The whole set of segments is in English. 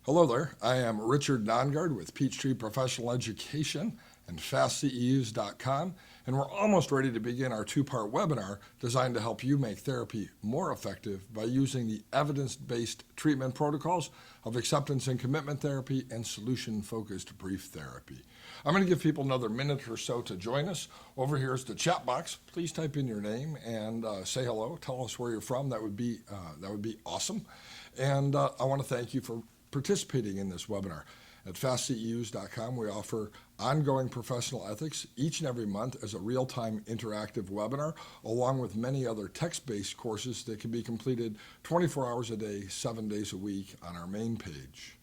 Hello there. I am Richard Nongard with Peachtree Professional Education and FastCEUs.com, and we're almost ready to begin our two-part webinar designed to help you make therapy more effective by using the evidence-based treatment protocols of acceptance and commitment therapy and solution-focused brief therapy. I'm going to give people another minute or so to join us. Over here is the chat box. Please type in your name and say hello. Tell us where you're from. That would be awesome. And I want to thank you for participating in this webinar. At FastCEUs.com, we offer ongoing professional ethics each and every month as a real-time interactive webinar, along with many other text-based courses that can be completed 24 hours a day, 7 days a week on our main page.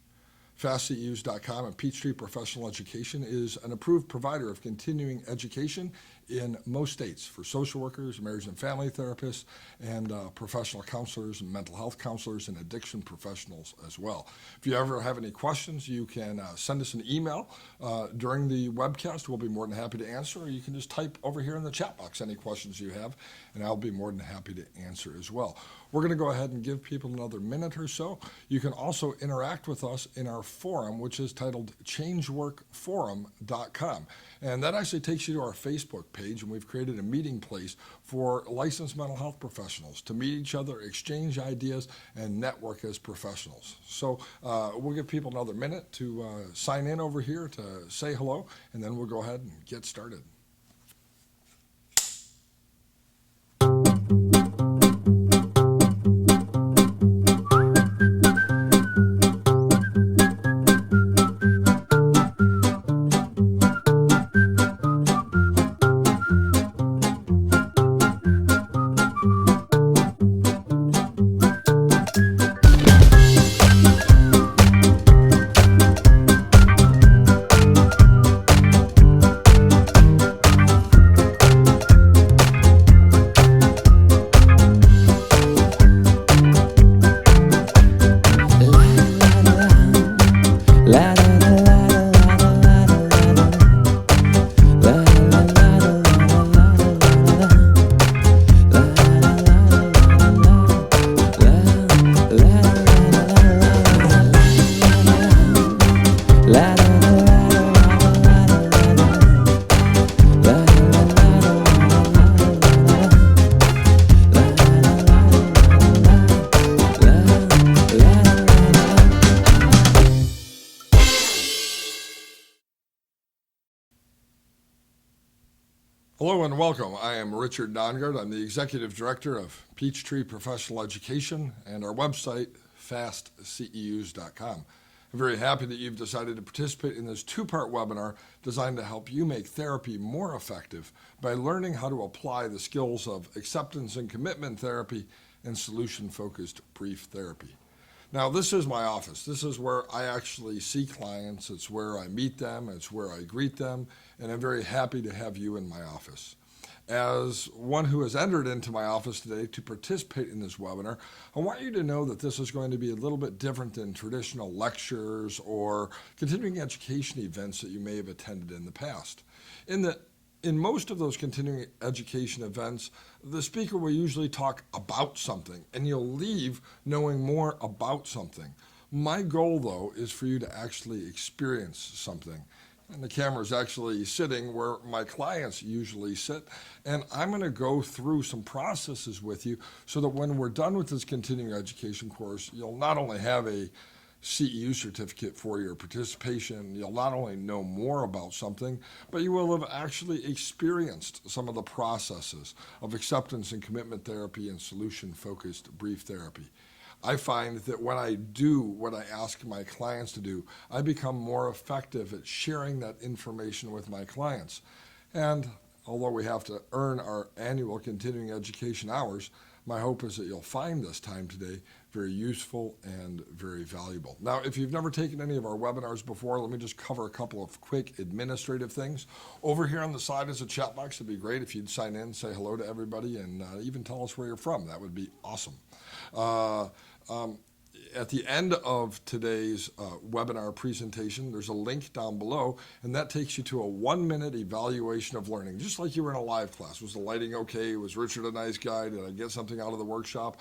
FastCEUs.com and Peachtree Professional Education is an approved provider of continuing education in most states for social workers, marriage and family therapists, and professional counselors and mental health counselors and addiction professionals as well. If you ever have any questions, you can send us an email during the webcast. We'll be more than happy to answer, or you can just type over here in the chat box any questions you have, and I'll be more than happy to answer as well. We're going to go ahead and give people another minute or so. You can also interact with us in our forum, which is titled changeworkforum.com. And that actually takes you to our Facebook page, and we've created a meeting place for licensed mental health professionals to meet each other, exchange ideas, and network as professionals. So we'll give people another minute to sign in over here to say hello, and then we'll go ahead and get started. Hello and welcome. I am Richard Nongard. I'm the Executive Director of Peachtree Professional Education and our website, FastCEUs.com. I'm very happy that you've decided to participate in this two-part webinar designed to help you make therapy more effective by learning how to apply the skills of acceptance and commitment therapy and solution-focused brief therapy. Now, this is my office. This is where I actually see clients. It's where I meet them. It's where I greet them. And I'm very happy to have you in my office. As one who has entered into my office today to participate in this webinar, I want you to know that this is going to be a little bit different than traditional lectures or continuing education events that you may have attended in the past. In most of those continuing education events, the speaker will usually talk about something, and you'll leave knowing more about something. My goal, though, is for you to actually experience something. And the camera is actually sitting where my clients usually sit, and I'm going to go through some processes with you so that when we're done with this continuing education course, you'll not only have a CEU certificate for your participation, you'll not only know more about something, but you will have actually experienced some of the processes of acceptance and commitment therapy and solution-focused brief therapy. I find that when I do what I ask my clients to do, I become more effective at sharing that information with my clients. And although we have to earn our annual continuing education hours, my hope is that you'll find this time today very useful and very valuable. Now, if you've never taken any of our webinars before, let me just cover a couple of quick administrative things. Over here on the side is a chat box. It'd be great if you'd sign in, say hello to everybody, and even tell us where you're from. That would be awesome. At the end of today's webinar presentation, there's a link down below, and that takes you to a 1-minute evaluation of learning, just like you were in a live class. Was the lighting okay? Was Richard a nice guy? Did I get something out of the workshop?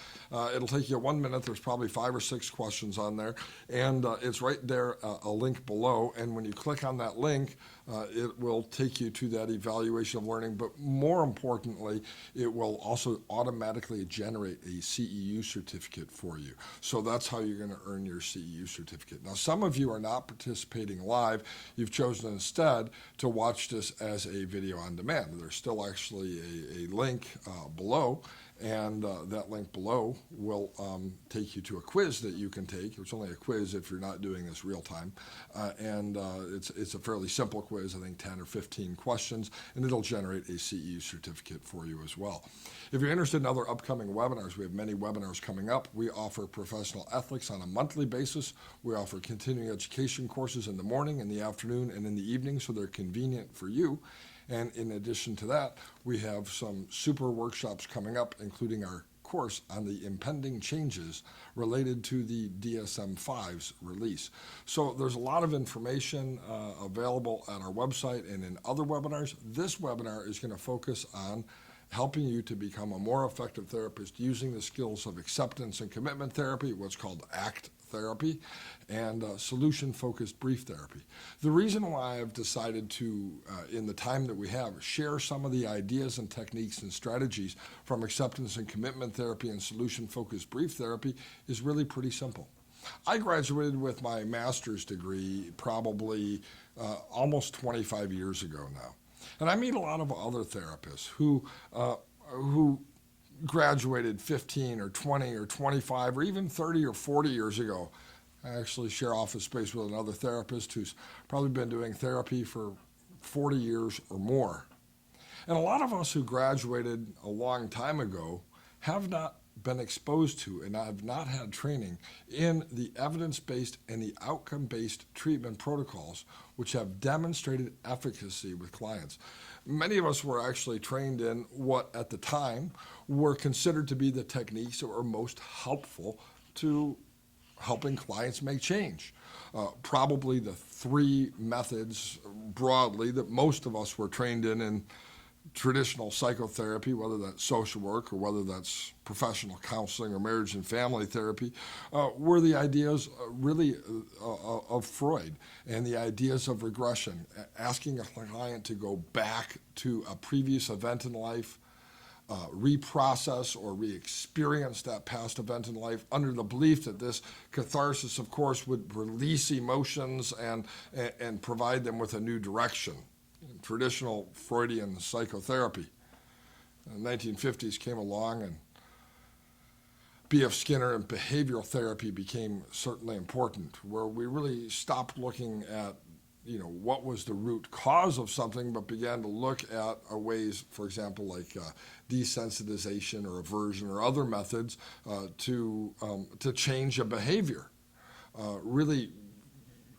It'll take you 1 minute. There's probably 5 or 6 questions on there, and it's right there, a link below. And when you click on that link, it will take you to that evaluation of learning, but more importantly, it will also automatically generate a CEU certificate for you. So that's how you're going to earn your CEU certificate. Now, some of you are not participating live. You've chosen instead to watch this as a video on demand. There's still actually a link below, and that link below will take you to a quiz that you can take. It's only a quiz if you're not doing this real time, and it's a fairly simple quiz, I think 10 or 15 questions, and it'll generate a CEU certificate for you as well. If you're interested in other upcoming webinars, we have many webinars coming up. We offer professional ethics on a monthly basis. We offer continuing education courses in the morning, in the afternoon, and in the evening, so they're convenient for you. And in addition to that, we have some super workshops coming up, including our course on the impending changes related to the DSM-5's release. So there's a lot of information available on our website and in other webinars. This webinar is going to focus on helping you to become a more effective therapist using the skills of acceptance and commitment therapy, what's called ACT therapy, and solution-focused brief therapy. The reason why I've decided to, in the time that we have, share some of the ideas and techniques and strategies from acceptance and commitment therapy and solution-focused brief therapy is really pretty simple. I graduated with my master's degree probably almost 25 years ago now. And I meet a lot of other therapists who graduated 15 or 20 or 25 or even 30 or 40 years ago. I actually share office space with another therapist who's probably been doing therapy for 40 years or more. And a lot of us who graduated a long time ago have not been exposed to and have not had training in the evidence-based and the outcome-based treatment protocols which have demonstrated efficacy with clients. Many of us were actually trained in what at the time were considered to be the techniques that were most helpful to helping clients make change. Probably the 3 methods broadly that most of us were trained in traditional psychotherapy, whether that's social work or whether that's professional counseling or marriage and family therapy, were the ideas really of Freud and the ideas of regression, asking a client to go back to a previous event in life, reprocess or re-experience that past event in life under the belief that this catharsis, of course, would release emotions and provide them with a new direction. Traditional Freudian psychotherapy. In the 1950s came along, and B.F. Skinner and behavioral therapy became certainly important, where we really stopped looking at what was the root cause of something, but began to look at ways, for example, like desensitization or aversion or other methods to change a behavior. Really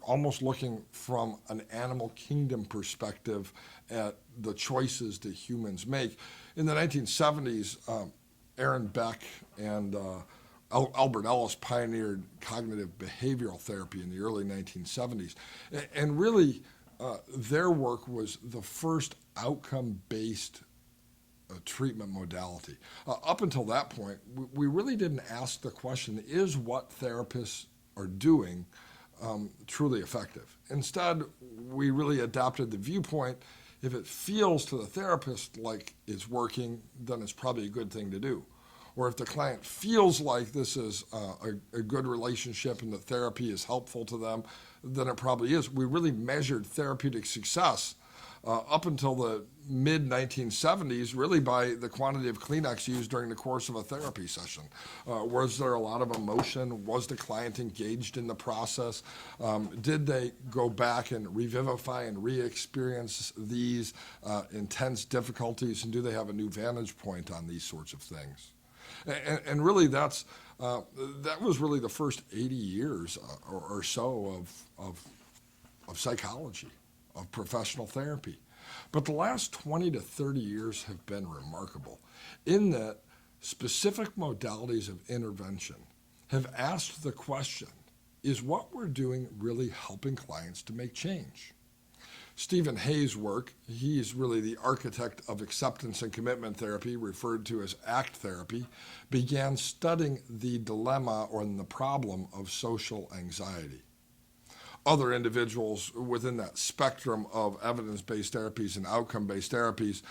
almost looking from an animal kingdom perspective at the choices that humans make. In the 1970s, Aaron Beck and Albert Ellis pioneered cognitive behavioral therapy in the early 1970s. And really, their work was the first outcome-based treatment modality. Up until that point, we really didn't ask the question, is what therapists are doing truly effective? Instead, we really adopted the viewpoint, if it feels to the therapist like it's working, then it's probably a good thing to do. Or if the client feels like this is a good relationship and the therapy is helpful to them, then it probably is. We really measured therapeutic success up until the mid-1970s, really by the quantity of Kleenex used during the course of a therapy session. Was there a lot of emotion? Was the client engaged in the process? Did they go back and revivify and re-experience these intense difficulties? And do they have a new vantage point on these sorts of things? And really, that was really the first 80 years or so of psychology, of professional therapy. But the last 20 to 30 years have been remarkable in that specific modalities of intervention have asked the question, is what we're doing really helping clients to make change? Stephen Hayes' work, he's really the architect of acceptance and commitment therapy, referred to as ACT therapy, began studying the dilemma or the problem of social anxiety. Other individuals within that spectrum of evidence-based therapies and outcome-based therapies,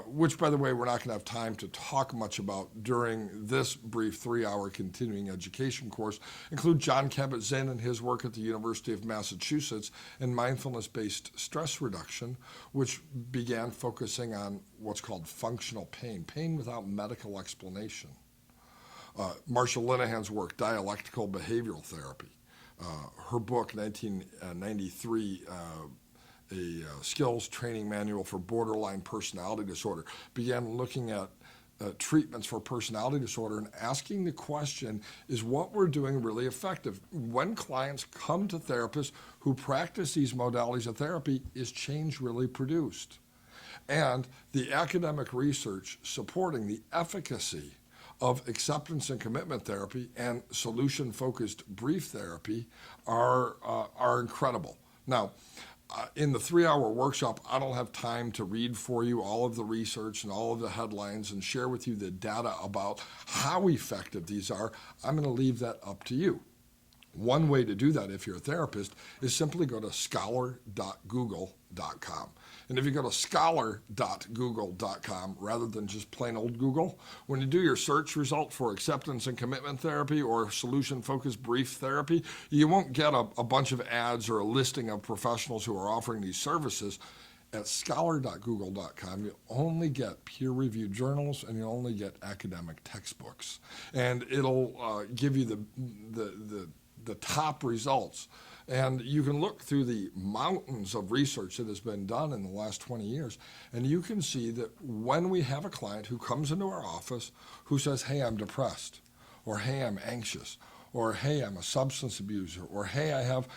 which, by the way, we're not going to have time to talk much about during this brief 3-hour continuing education course, include John Kabat-Zinn and his work at the University of Massachusetts in mindfulness-based stress reduction, which began focusing on what's called functional pain, pain without medical explanation. Marsha Linehan's work, dialectical behavioral therapy. Her book, 1993, a skills training manual for borderline personality disorder, began looking at treatments for personality disorder and asking the question, is what we're doing really effective? When clients come to therapists who practice these modalities of therapy, is change really produced? And the academic research supporting the efficacy of acceptance and commitment therapy and solution-focused brief therapy are incredible. Now, in the 3-hour workshop, I don't have time to read for you all of the research and all of the headlines and share with you the data about how effective these are. I'm going to leave that up to you. One way to do that, if you're a therapist, is simply go to scholar.google.com. And if you go to scholar.google.com, rather than just plain old Google, when you do your search result for acceptance and commitment therapy or solution-focused brief therapy, you won't get a bunch of ads or a listing of professionals who are offering these services. At scholar.google.com, you only get peer-reviewed journals and you only get academic textbooks. And it'll give you the top results. And you can look through the mountains of research that has been done in the last 20 years, and you can see that when we have a client who comes into our office who says, hey, I'm depressed, or hey, I'm anxious, or hey, I'm a substance abuser, or hey, I have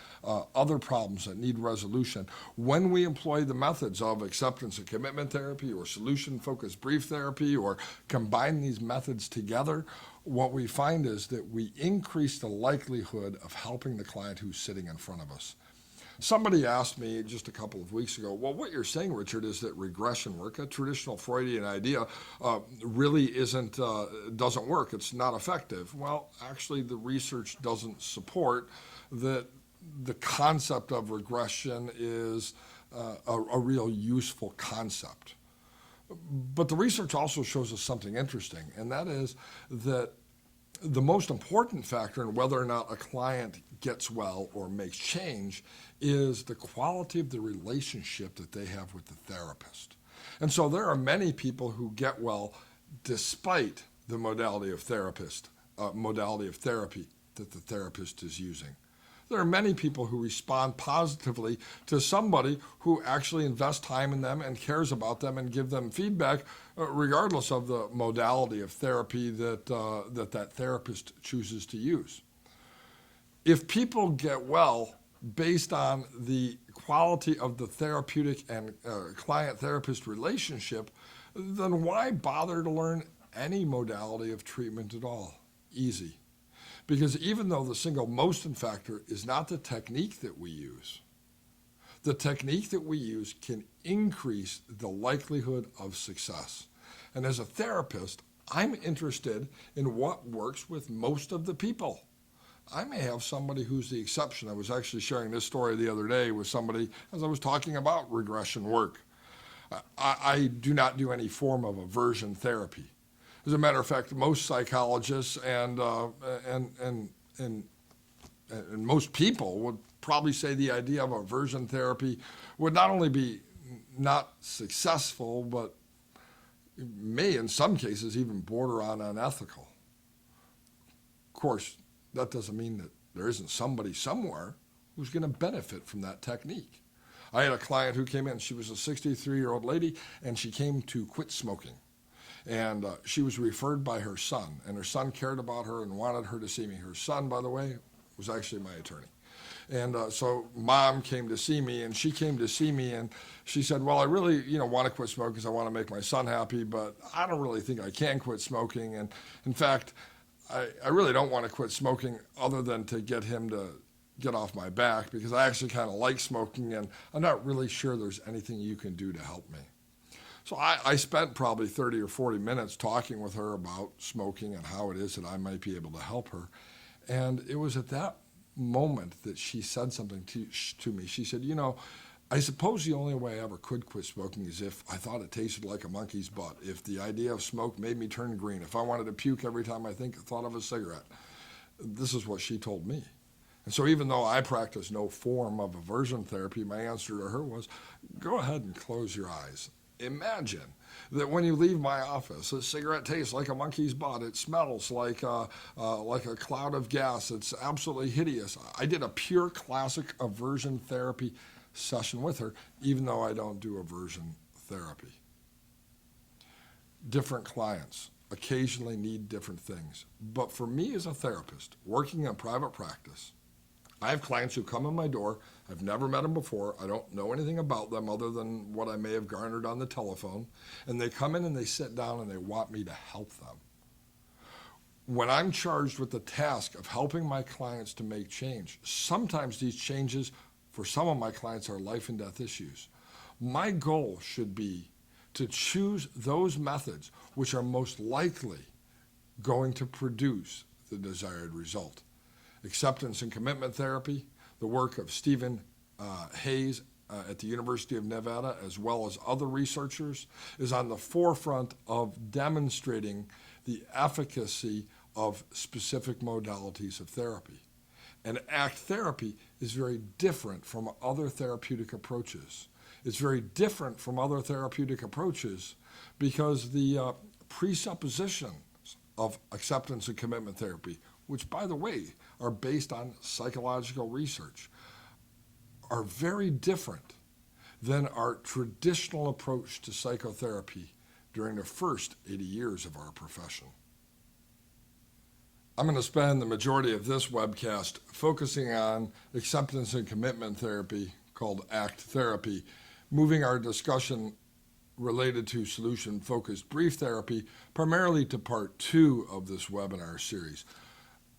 other problems that need resolution. When we employ the methods of acceptance and commitment therapy or solution-focused brief therapy or combine these methods together, what we find is that we increase the likelihood of helping the client who's sitting in front of us. Somebody asked me just a couple of weeks ago, well, what you're saying, Richard, is that regression work, a traditional Freudian idea, really doesn't work. It's not effective. Well, actually, the research doesn't support that the concept of regression is a real useful concept. But the research also shows us something interesting, and that is that the most important factor in whether or not a client gets well or makes change is the quality of the relationship that they have with the therapist. And so there are many people who get well despite the modality of therapy that the therapist is using. There are many people who respond positively to somebody who actually invests time in them and cares about them and give them feedback, regardless of the modality of therapy that therapist chooses to use. If people get well based on the quality of the therapeutic and client-therapist relationship, then why bother to learn any modality of treatment at all? Easy. Because even though the single most important factor is not the technique that we use, the technique that we use can increase the likelihood of success. And as a therapist, I'm interested in what works with most of the people. I may have somebody who's the exception. I was actually sharing this story the other day with somebody as I was talking about regression work. I do not do any form of aversion therapy. As a matter of fact, most psychologists and most people would probably say the idea of aversion therapy would not only be not successful, but may in some cases even border on unethical. Of course, that doesn't mean that there isn't somebody somewhere who's going to benefit from that technique. I had a client who came in. She was a 63-year-old lady, and she came to quit smoking. And she was referred by her son, and her son cared about her and wanted her to see me. Her son, by the way, was actually my attorney. And so mom came to see me, and she came to see me, and she said, well, I really want to quit smoking because I want to make my son happy, but I don't really think I can quit smoking. And in fact, I really don't want to quit smoking other than to get him to get off my back, because I actually kind of like smoking, and I'm not really sure there's anything you can do to help me. So I spent probably 30 or 40 minutes talking with her about smoking and how it is that I might be able to help her. And it was at that moment that she said something to me. She said, I suppose the only way I ever could quit smoking is if I thought it tasted like a monkey's butt, if the idea of smoke made me turn green, if I wanted to puke every time I thought of a cigarette. This is what she told me. And so even though I practice no form of aversion therapy, my answer to her was, go ahead and close your eyes. Imagine that when you leave my office, a cigarette tastes like a monkey's butt. It smells like a cloud of gas. It's absolutely hideous. I did a pure classic aversion therapy session with her, even though I don't do aversion therapy. Different clients occasionally need different things. But for me as a therapist, working in private practice, I have clients who come in my door. I've never met them before. I don't know anything about them other than what I may have garnered on the telephone. And they come in and they sit down and they want me to help them. When I'm charged with the task of helping my clients to make change, sometimes these changes for some of my clients are life and death issues. My goal should be to choose those methods which are most likely going to produce the desired result. Acceptance and commitment therapy, the work of Stephen Hayes at the University of Nevada, as well as other researchers, is on the forefront of demonstrating the efficacy of specific modalities of therapy. And ACT therapy is very different from other therapeutic approaches. It's very different from other therapeutic approaches because the presuppositions of acceptance and commitment therapy, which, by the way, are based on psychological research, are very different than our traditional approach to psychotherapy during the first 80 years of our profession. I'm going to spend the majority of this webcast focusing on acceptance and commitment therapy, called ACT therapy, moving our discussion related to solution-focused brief therapy primarily to part 2 of this webinar series.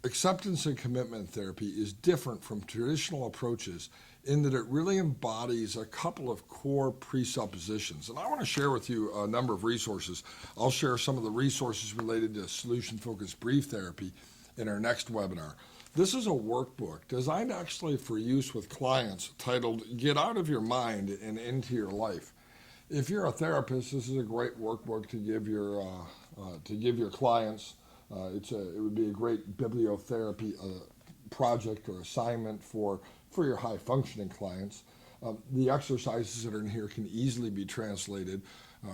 Acceptance and commitment therapy is different from traditional approaches in that it really embodies a couple of core presuppositions. And I want to share with you a number of resources. I'll share some of the resources related to solution-focused brief therapy in our next webinar. This is a workbook designed actually for use with clients titled Get Out of Your Mind and Into Your Life. If you're a therapist, this is a great workbook to give your clients. It would be a great bibliotherapy project or assignment for your high-functioning clients. The exercises that are in here can easily be translated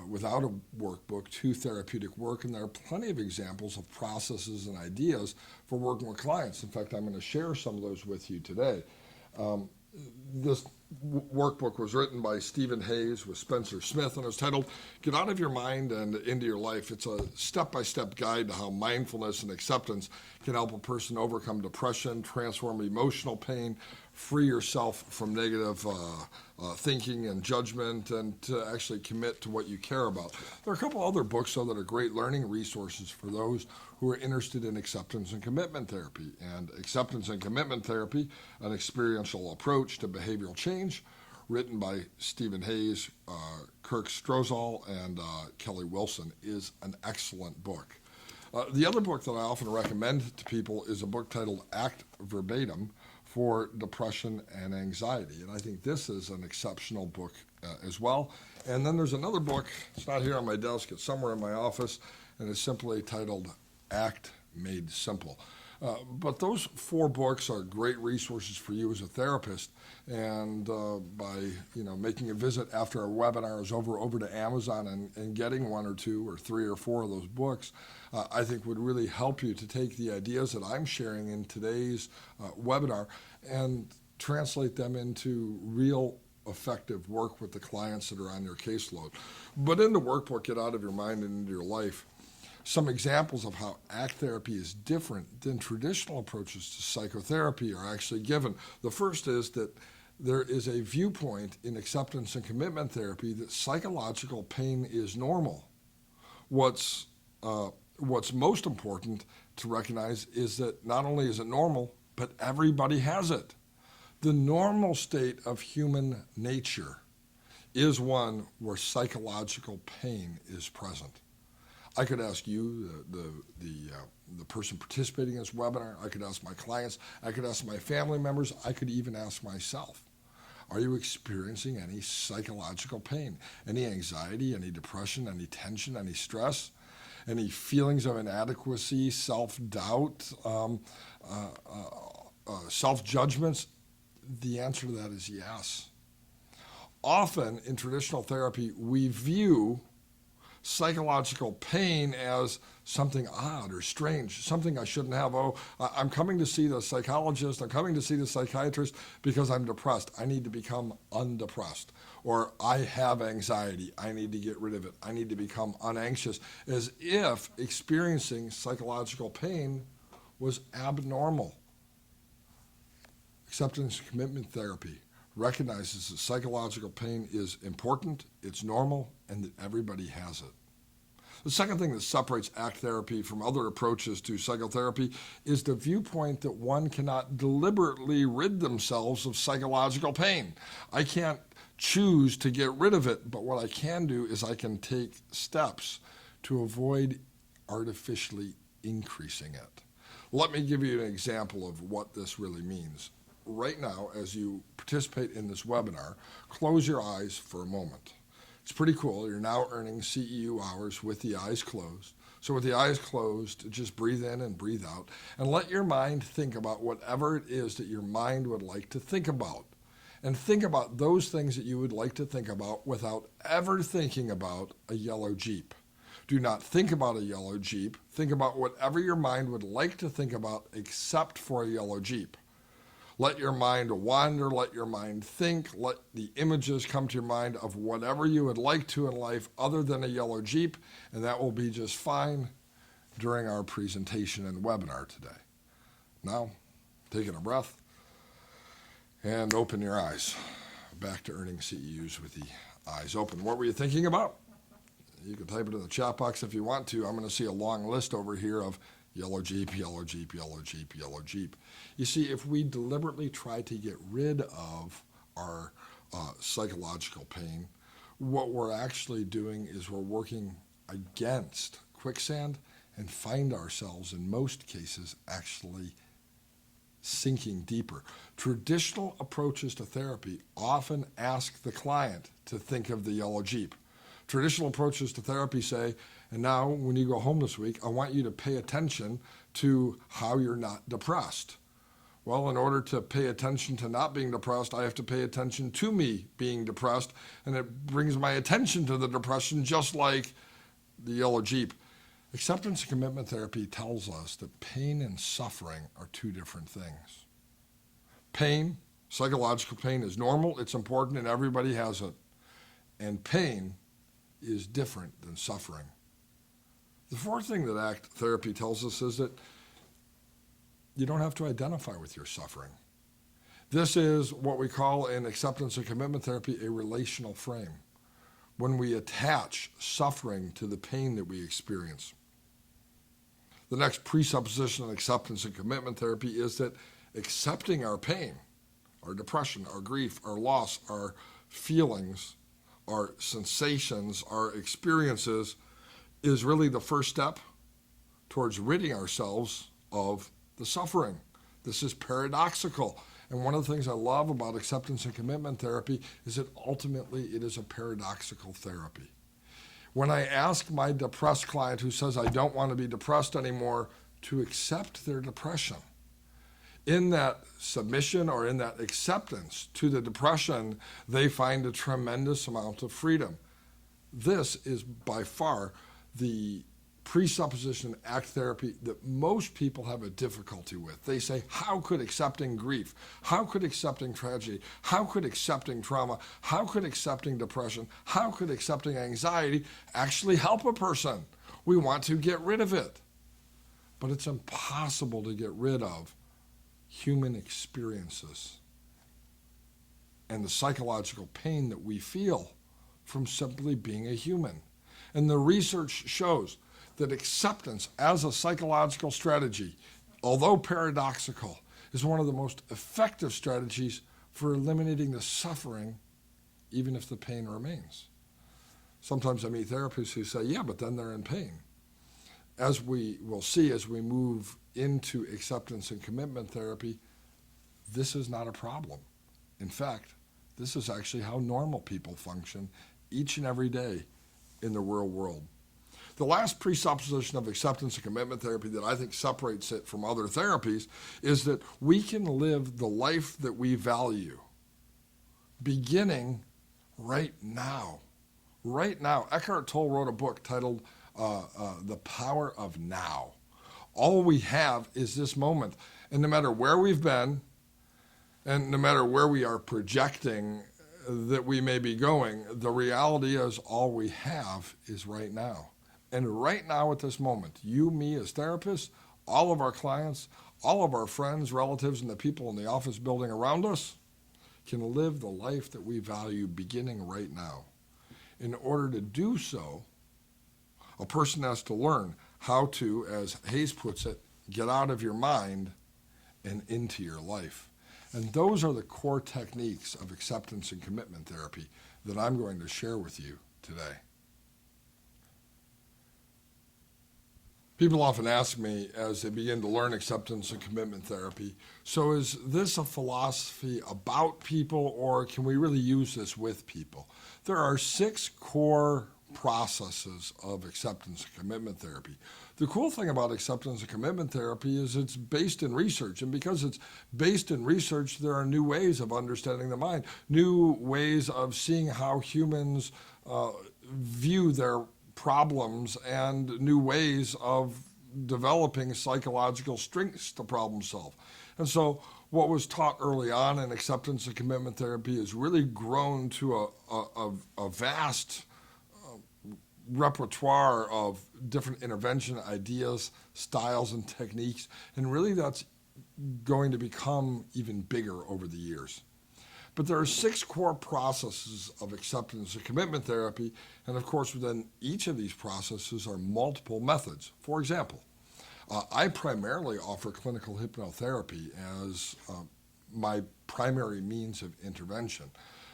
without a workbook to therapeutic work, and there are plenty of examples of processes and ideas for working with clients. In fact, I'm going to share some of those with you today. This workbook was written by Stephen Hayes with Spencer Smith, and it's titled Get Out of Your Mind and Into Your Life. It's a step-by-step guide to how mindfulness and acceptance can help a person overcome depression, transform emotional pain, free yourself from negative thinking and judgment, and to actually commit to what you care about. There are a couple other books, though, that are great learning resources for those who are interested in acceptance and commitment therapy. And Acceptance and Commitment Therapy, an experiential approach to behavioral change, written by Stephen Hayes, Kirk Strozahl, and Kelly Wilson, is an excellent book. The other book that I often recommend to people is a book titled Act Verbatim for Depression and Anxiety. And I think this is an exceptional book as well. And then there's another book, it's not here on my desk, it's somewhere in my office, and it's simply titled ACT Made Simple. But those 4 books are great resources for you as a therapist, and by making a visit after our webinar is over to Amazon and getting 1 or 2 or 3 or 4 of those books, I think would really help you to take the ideas that I'm sharing in today's webinar and translate them into real effective work with the clients that are on your caseload. But in the workbook, Get Out of Your Mind and Into Your Life, some examples of how ACT therapy is different than traditional approaches to psychotherapy are actually given. The first is that there is a viewpoint in acceptance and commitment therapy that psychological pain is normal. What's what's most important to recognize is that not only is it normal, but everybody has it. The normal state of human nature is one where psychological pain is present. I could ask you, the person participating in this webinar, I could ask my clients, I could ask my family members, I could even ask myself, are you experiencing any psychological pain? Any anxiety, any depression, any tension, any stress, any feelings of inadequacy, self-doubt, self-judgments? The answer to that is yes. Often in traditional therapy, we view psychological pain as something odd or strange, something I shouldn't have. Oh, I'm coming to see the psychologist, I'm coming to see the psychiatrist because I'm depressed. I need to become undepressed. Or I have anxiety. I need to get rid of it. I need to become unanxious, as if experiencing psychological pain was abnormal. Acceptance and commitment therapy recognizes that psychological pain is important, it's normal, and that everybody has it. The second thing that separates ACT therapy from other approaches to psychotherapy is the viewpoint that one cannot deliberately rid themselves of psychological pain. I can't choose to get rid of it, but what I can do is I can take steps to avoid artificially increasing it. Let me give you an example of what this really means. Right now, as you participate in this webinar, close your eyes for a moment. It's pretty cool. You're now earning CEU hours with the eyes closed. So with the eyes closed, just breathe in and breathe out and let your mind think about whatever it is that your mind would like to think about. And think about those things that you would like to think about without ever thinking about a yellow Jeep. Do not think about a yellow Jeep. Think about whatever your mind would like to think about except for a yellow Jeep. Let your mind wander, let your mind think, let the images come to your mind of whatever you would like to in life other than a yellow Jeep, and that will be just fine during our presentation and webinar today. Now, taking a breath and open your eyes. Back to earning CEUs with the eyes open. What were you thinking about? You can type it in the chat box if you want to. I'm going to see a long list over here of yellow Jeep, yellow Jeep, yellow Jeep, yellow Jeep. You see, if we deliberately try to get rid of our psychological pain, what we're actually doing is we're working against quicksand and find ourselves, in most cases, actually sinking deeper. Traditional approaches to therapy often ask the client to think of the yellow Jeep. Traditional approaches to therapy say, and now when you go home this week, I want you to pay attention to how you're not depressed. Well, in order to pay attention to not being depressed, I have to pay attention to me being depressed, and it brings my attention to the depression just like the yellow Jeep. Acceptance and commitment therapy tells us that pain and suffering are two different things. Pain, psychological pain, is normal, it's important, and everybody has it. And pain is different than suffering. The fourth thing that ACT therapy tells us is that you don't have to identify with your suffering. This is what we call in acceptance and commitment therapy a relational frame, when we attach suffering to the pain that we experience. The next presupposition in acceptance and commitment therapy is that accepting our pain, our depression, our grief, our loss, our feelings, our sensations, our experiences, is really the first step towards ridding ourselves of the suffering. This is paradoxical. And one of the things I love about acceptance and commitment therapy is that ultimately it is a paradoxical therapy. When I ask my depressed client who says I don't want to be depressed anymore to accept their depression, in that submission or in that acceptance to the depression, they find a tremendous amount of freedom. This is by far the presupposition in ACT therapy that most people have a difficulty with. They say, how could accepting grief, how could accepting tragedy, how could accepting trauma, how could accepting depression, how could accepting anxiety actually help a person? We want to get rid of it. But it's impossible to get rid of human experiences and the psychological pain that we feel from simply being a human. And the research shows that acceptance as a psychological strategy, although paradoxical, is one of the most effective strategies for eliminating the suffering, even if the pain remains. Sometimes I meet therapists who say, yeah, but then they're in pain. As we will see as we move into acceptance and commitment therapy, this is not a problem. In fact, this is actually how normal people function each and every day in the real world. The last presupposition of acceptance and commitment therapy that I think separates it from other therapies is that we can live the life that we value beginning right now. Right now. Eckhart Tolle wrote a book titled The Power of Now. All we have is this moment. And no matter where we've been, and no matter where we are projecting that we may be going, the reality is all we have is right now. And right now at this moment, you, me as therapists, all of our clients, all of our friends, relatives, and the people in the office building around us can live the life that we value beginning right now. In order to do so, a person has to learn how to, as Hayes puts it, get out of your mind and into your life. And those are the core techniques of acceptance and commitment therapy that I'm going to share with you today. People often ask me as they begin to learn acceptance and commitment therapy, so is this a philosophy about people, or can we really use this with people? There are 6 core processes of acceptance and commitment therapy. The cool thing about acceptance and commitment therapy is it's based in research, and because it's based in research, there are new ways of understanding the mind, new ways of seeing how humans view their problems, and new ways of developing psychological strengths to problem solve. And so what was taught early on in acceptance and commitment therapy has really grown to a vast repertoire of different intervention ideas, styles, and techniques, and really that's going to become even bigger over the years. But there are 6 core processes of acceptance and commitment therapy, and of course within each of these processes are multiple methods. For example, I primarily offer clinical hypnotherapy as my primary means of intervention.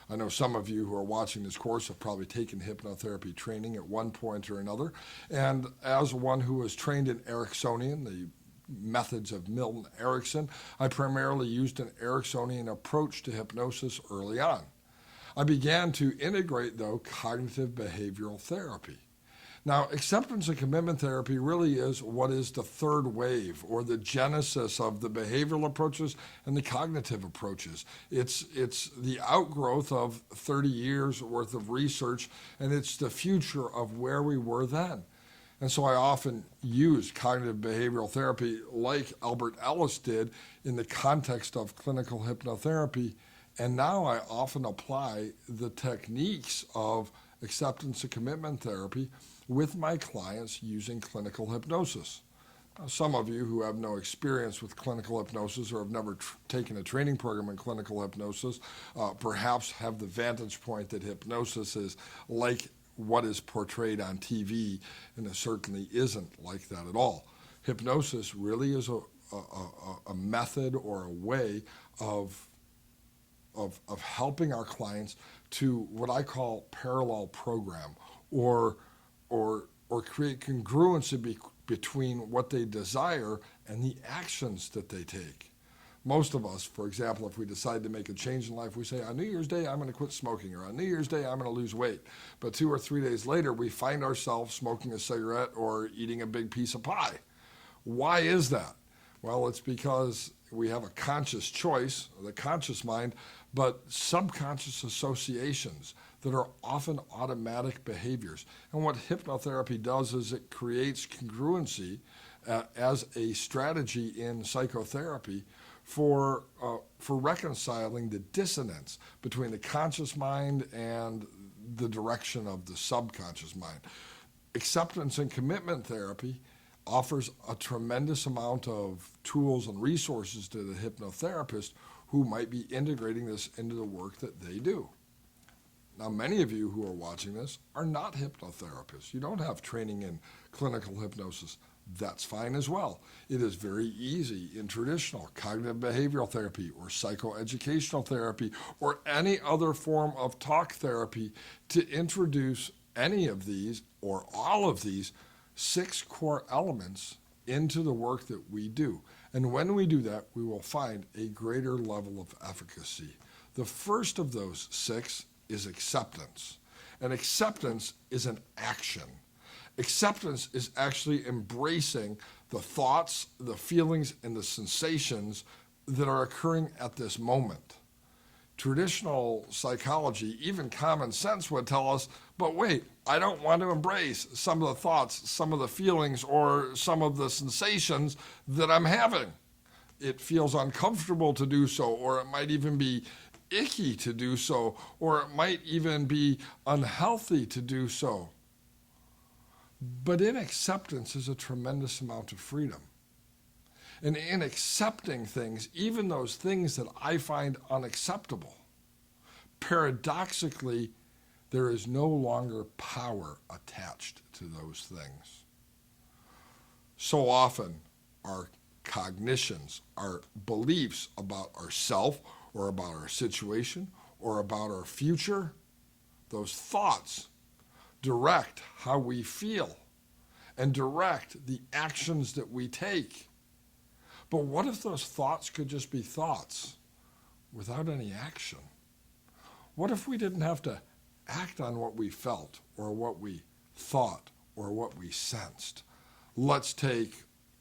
I know some of you who are watching this course have probably taken hypnotherapy training at one point or another, and as one who was trained in Ericksonian, the methods of Milton Erickson, I primarily used an Ericksonian approach to hypnosis early on. I began to integrate, though, cognitive behavioral therapy. Now, acceptance and commitment therapy really is what is the third wave, or the genesis of the behavioral approaches and the cognitive approaches. It's the outgrowth of 30 years worth of research, and it's the future of where we were then. And so I often use cognitive behavioral therapy like Albert Ellis did in the context of clinical hypnotherapy. And now I often apply the techniques of acceptance and commitment therapy with my clients using clinical hypnosis. Now, some of you who have no experience with clinical hypnosis or have never taken a training program in clinical hypnosis perhaps have the vantage point that hypnosis is like what is portrayed on TV, and it certainly isn't like that at all. Hypnosis really is a method or a way of helping our clients to what I call parallel program, or create congruency between what they desire and the actions that they take. Most of us, for example, if we decide to make a change in life, we say, on New Year's Day, I'm going to quit smoking, or on New Year's Day, I'm going to lose weight. But 2 or 3 days later, we find ourselves smoking a cigarette or eating a big piece of pie. Why is that? Well, it's because we have a conscious choice, the conscious mind, but subconscious associations that are often automatic behaviors. And what hypnotherapy does is it creates congruency as a strategy in psychotherapy for reconciling the dissonance between the conscious mind and the direction of the subconscious mind. Acceptance and commitment therapy offers a tremendous amount of tools and resources to the hypnotherapist who might be integrating this into the work that they do. Now, many of you who are watching this are not hypnotherapists. You don't have training in clinical hypnosis. That's fine as well. It is very easy in traditional cognitive behavioral therapy or psychoeducational therapy or any other form of talk therapy to introduce any of these or all of these 6 core elements into the work that we do. And when we do that, we will find a greater level of efficacy. The first of those 6 is acceptance. And acceptance is an action. Acceptance is actually embracing the thoughts, the feelings, and the sensations that are occurring at this moment. Traditional psychology, even common sense would tell us, but wait, I don't want to embrace some of the thoughts, some of the feelings, or some of the sensations that I'm having. It feels uncomfortable to do so, or it might even be icky to do so, or it might even be unhealthy to do so. But in acceptance is a tremendous amount of freedom. And in accepting things, even those things that I find unacceptable, paradoxically, there is no longer power attached to those things. So often, our cognitions, our beliefs about ourself or about our situation or about our future, those thoughts direct how we feel and direct the actions that we take. But what if those thoughts could just be thoughts without any action? What if we didn't have to act on what we felt or what we thought or what we sensed? Let's take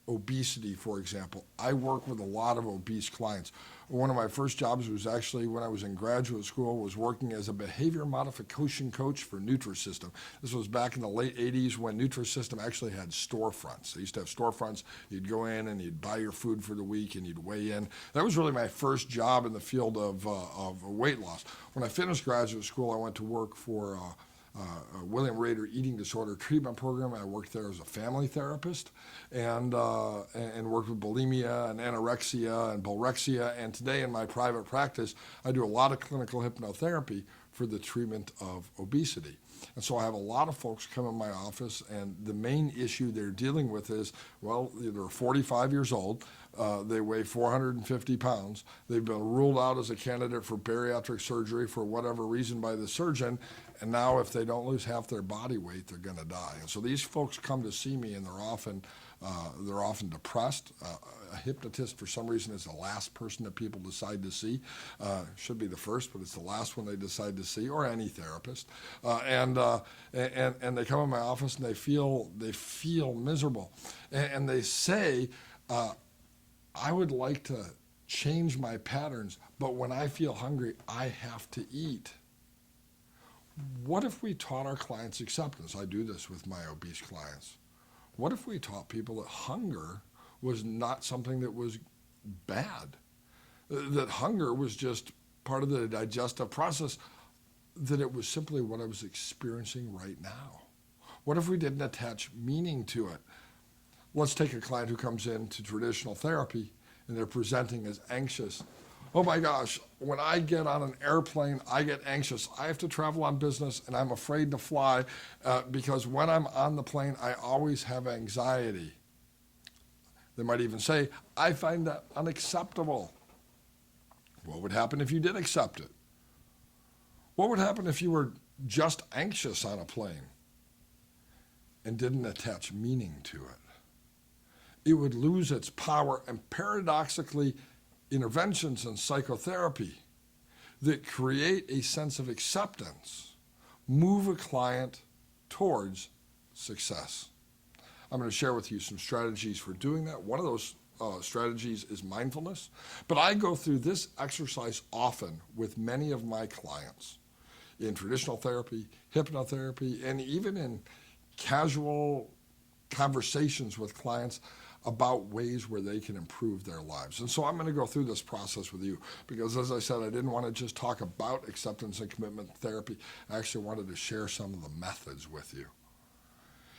obesity, for example. I work with a lot of obese clients. One of my first jobs was actually when I was in graduate school, was working as a behavior modification coach for Nutrisystem. This was back in the late 80s when Nutrisystem actually had storefronts. They used to have storefronts. You'd go in and you'd buy your food for the week and you'd weigh in. That was really my first job in the field of weight loss. When I finished graduate school, I went to work for William Rader Eating Disorder Treatment Program. I worked there as a family therapist and worked with bulimia and anorexia and bulrexia. And today in my private practice, I do a lot of clinical hypnotherapy for the treatment of obesity. And so I have a lot of folks come in my office, and the main issue they're dealing with is, well, they're 45 years old, they weigh 450 pounds, they've been ruled out as a candidate for bariatric surgery for whatever reason by the surgeon, and now if they don't lose half their body weight, they're going to die. And so these folks come to see me, and they're often depressed. A hypnotist, for some reason, is the last person that people decide to see. Should be the first, but it's the last one they decide to see, or any therapist. And they come in my office and they feel miserable, and they say, I would like to change my patterns, but when I feel hungry, I have to eat. What if we taught our clients acceptance? I do this with my obese clients. What if we taught people that hunger was not something that was bad, that hunger was just part of the digestive process, that it was simply what I was experiencing right now? What if we didn't attach meaning to it? Let's take a client who comes into traditional therapy and they're presenting as anxious. Oh my gosh, when I get on an airplane, I get anxious. I have to travel on business and I'm afraid to fly because when I'm on the plane, I always have anxiety. They might even say, I find that unacceptable. What would happen if you did accept it? What would happen if you were just anxious on a plane and didn't attach meaning to it? It would lose its power, and paradoxically, interventions in psychotherapy that create a sense of acceptance move a client towards success. I'm going to share with you some strategies for doing that. One of those strategies is mindfulness, but I go through this exercise often with many of my clients in traditional therapy, hypnotherapy, and even in casual conversations with clients about ways where they can improve their lives. And so I'm going to go through this process with you because, as I said, I didn't want to just talk about acceptance and commitment therapy. I actually wanted to share some of the methods with you.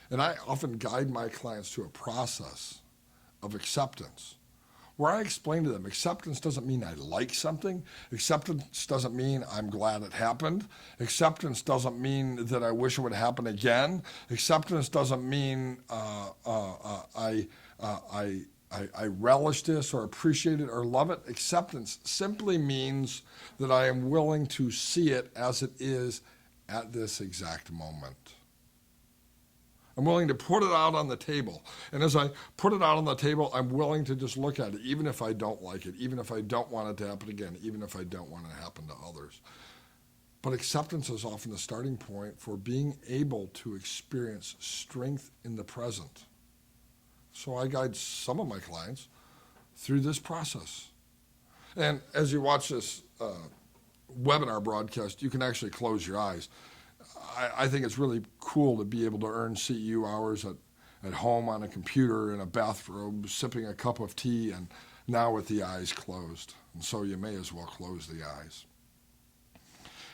And I often guide my clients to a process of acceptance where I explain to them acceptance doesn't mean I like something. Acceptance doesn't mean I'm glad it happened. Acceptance doesn't mean that I wish it would happen again. Acceptance doesn't mean I relish this or appreciate it or love it. Acceptance simply means that I am willing to see it as it is at this exact moment. I'm willing to put it out on the table. And as I put it out on the table, I'm willing to just look at it, even if I don't like it, even if I don't want it to happen again, even if I don't want it to happen to others. But acceptance is often the starting point for being able to experience strength in the present. So I guide some of my clients through this process. And as you watch this webinar broadcast, you can actually close your eyes. I think it's really cool to be able to earn CEU hours at home on a computer in a bathrobe, sipping a cup of tea, and now with the eyes closed. And so you may as well close the eyes.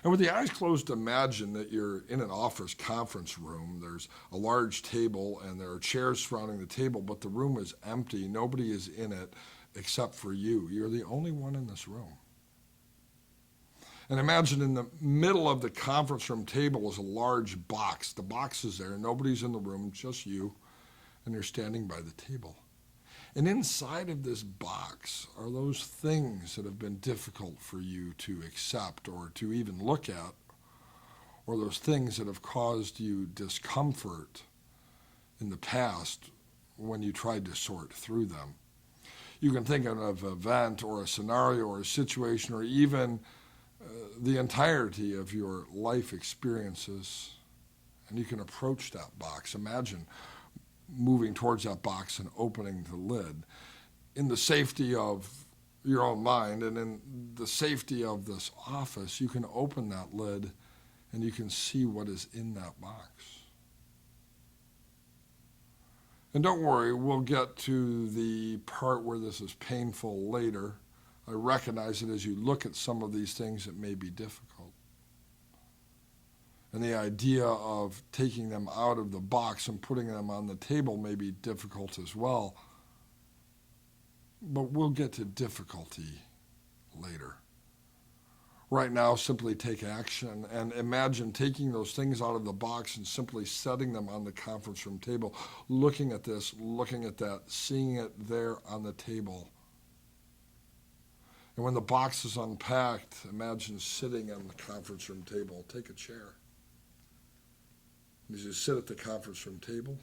And with the eyes closed, imagine that you're in an office conference room. There's a large table and there are chairs surrounding the table, but the room is empty. Nobody is in it except for you. You're the only one in this room. And imagine in the middle of the conference room table is a large box. The box is there. Nobody's in the room, just you, and you're standing by the table. And inside of this box are those things that have been difficult for you to accept or to even look at, or those things that have caused you discomfort in the past when you tried to sort through them. You can think of an event or a scenario or a situation or even the entirety of your life experiences, and you can approach that box. Imagine moving towards that box and opening the lid in the safety of your own mind, and in the safety of this office, you can open that lid and you can see what is in that box. And don't worry, we'll get to the part where this is painful later. I recognize that as you look at some of these things, it may be difficult. And the idea of taking them out of the box and putting them on the table may be difficult as well. But we'll get to difficulty later. Right now, simply take action and imagine taking those things out of the box and simply setting them on the conference room table, looking at this, looking at that, seeing it there on the table. And when the box is unpacked, imagine sitting on the conference room table. Take a chair. As you sit at the conference room table,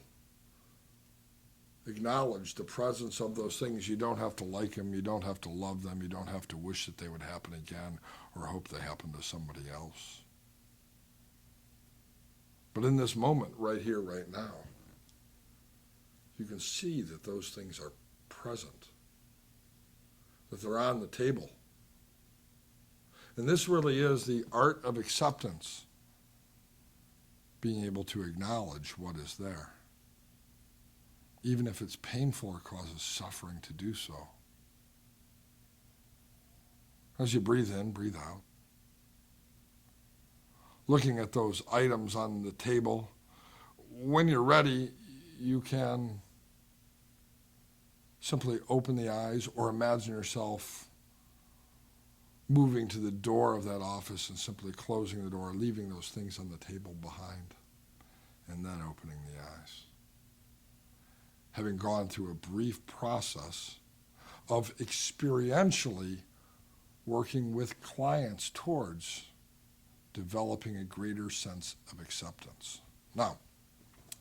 acknowledge the presence of those things. You don't have to like them. You don't have to love them. You don't have to wish that they would happen again or hope they happen to somebody else. But in this moment, right here, right now, you can see that those things are present, that they're on the table. And this really is the art of acceptance, being able to acknowledge what is there, even if it's painful or causes suffering to do so. As you breathe in, breathe out. Looking at those items on the table, when you're ready, you can simply open the eyes or imagine yourself moving to the door of that office and simply closing the door, leaving those things on the table behind, and then opening the eyes. Having gone through a brief process of experientially working with clients towards developing a greater sense of acceptance. Now,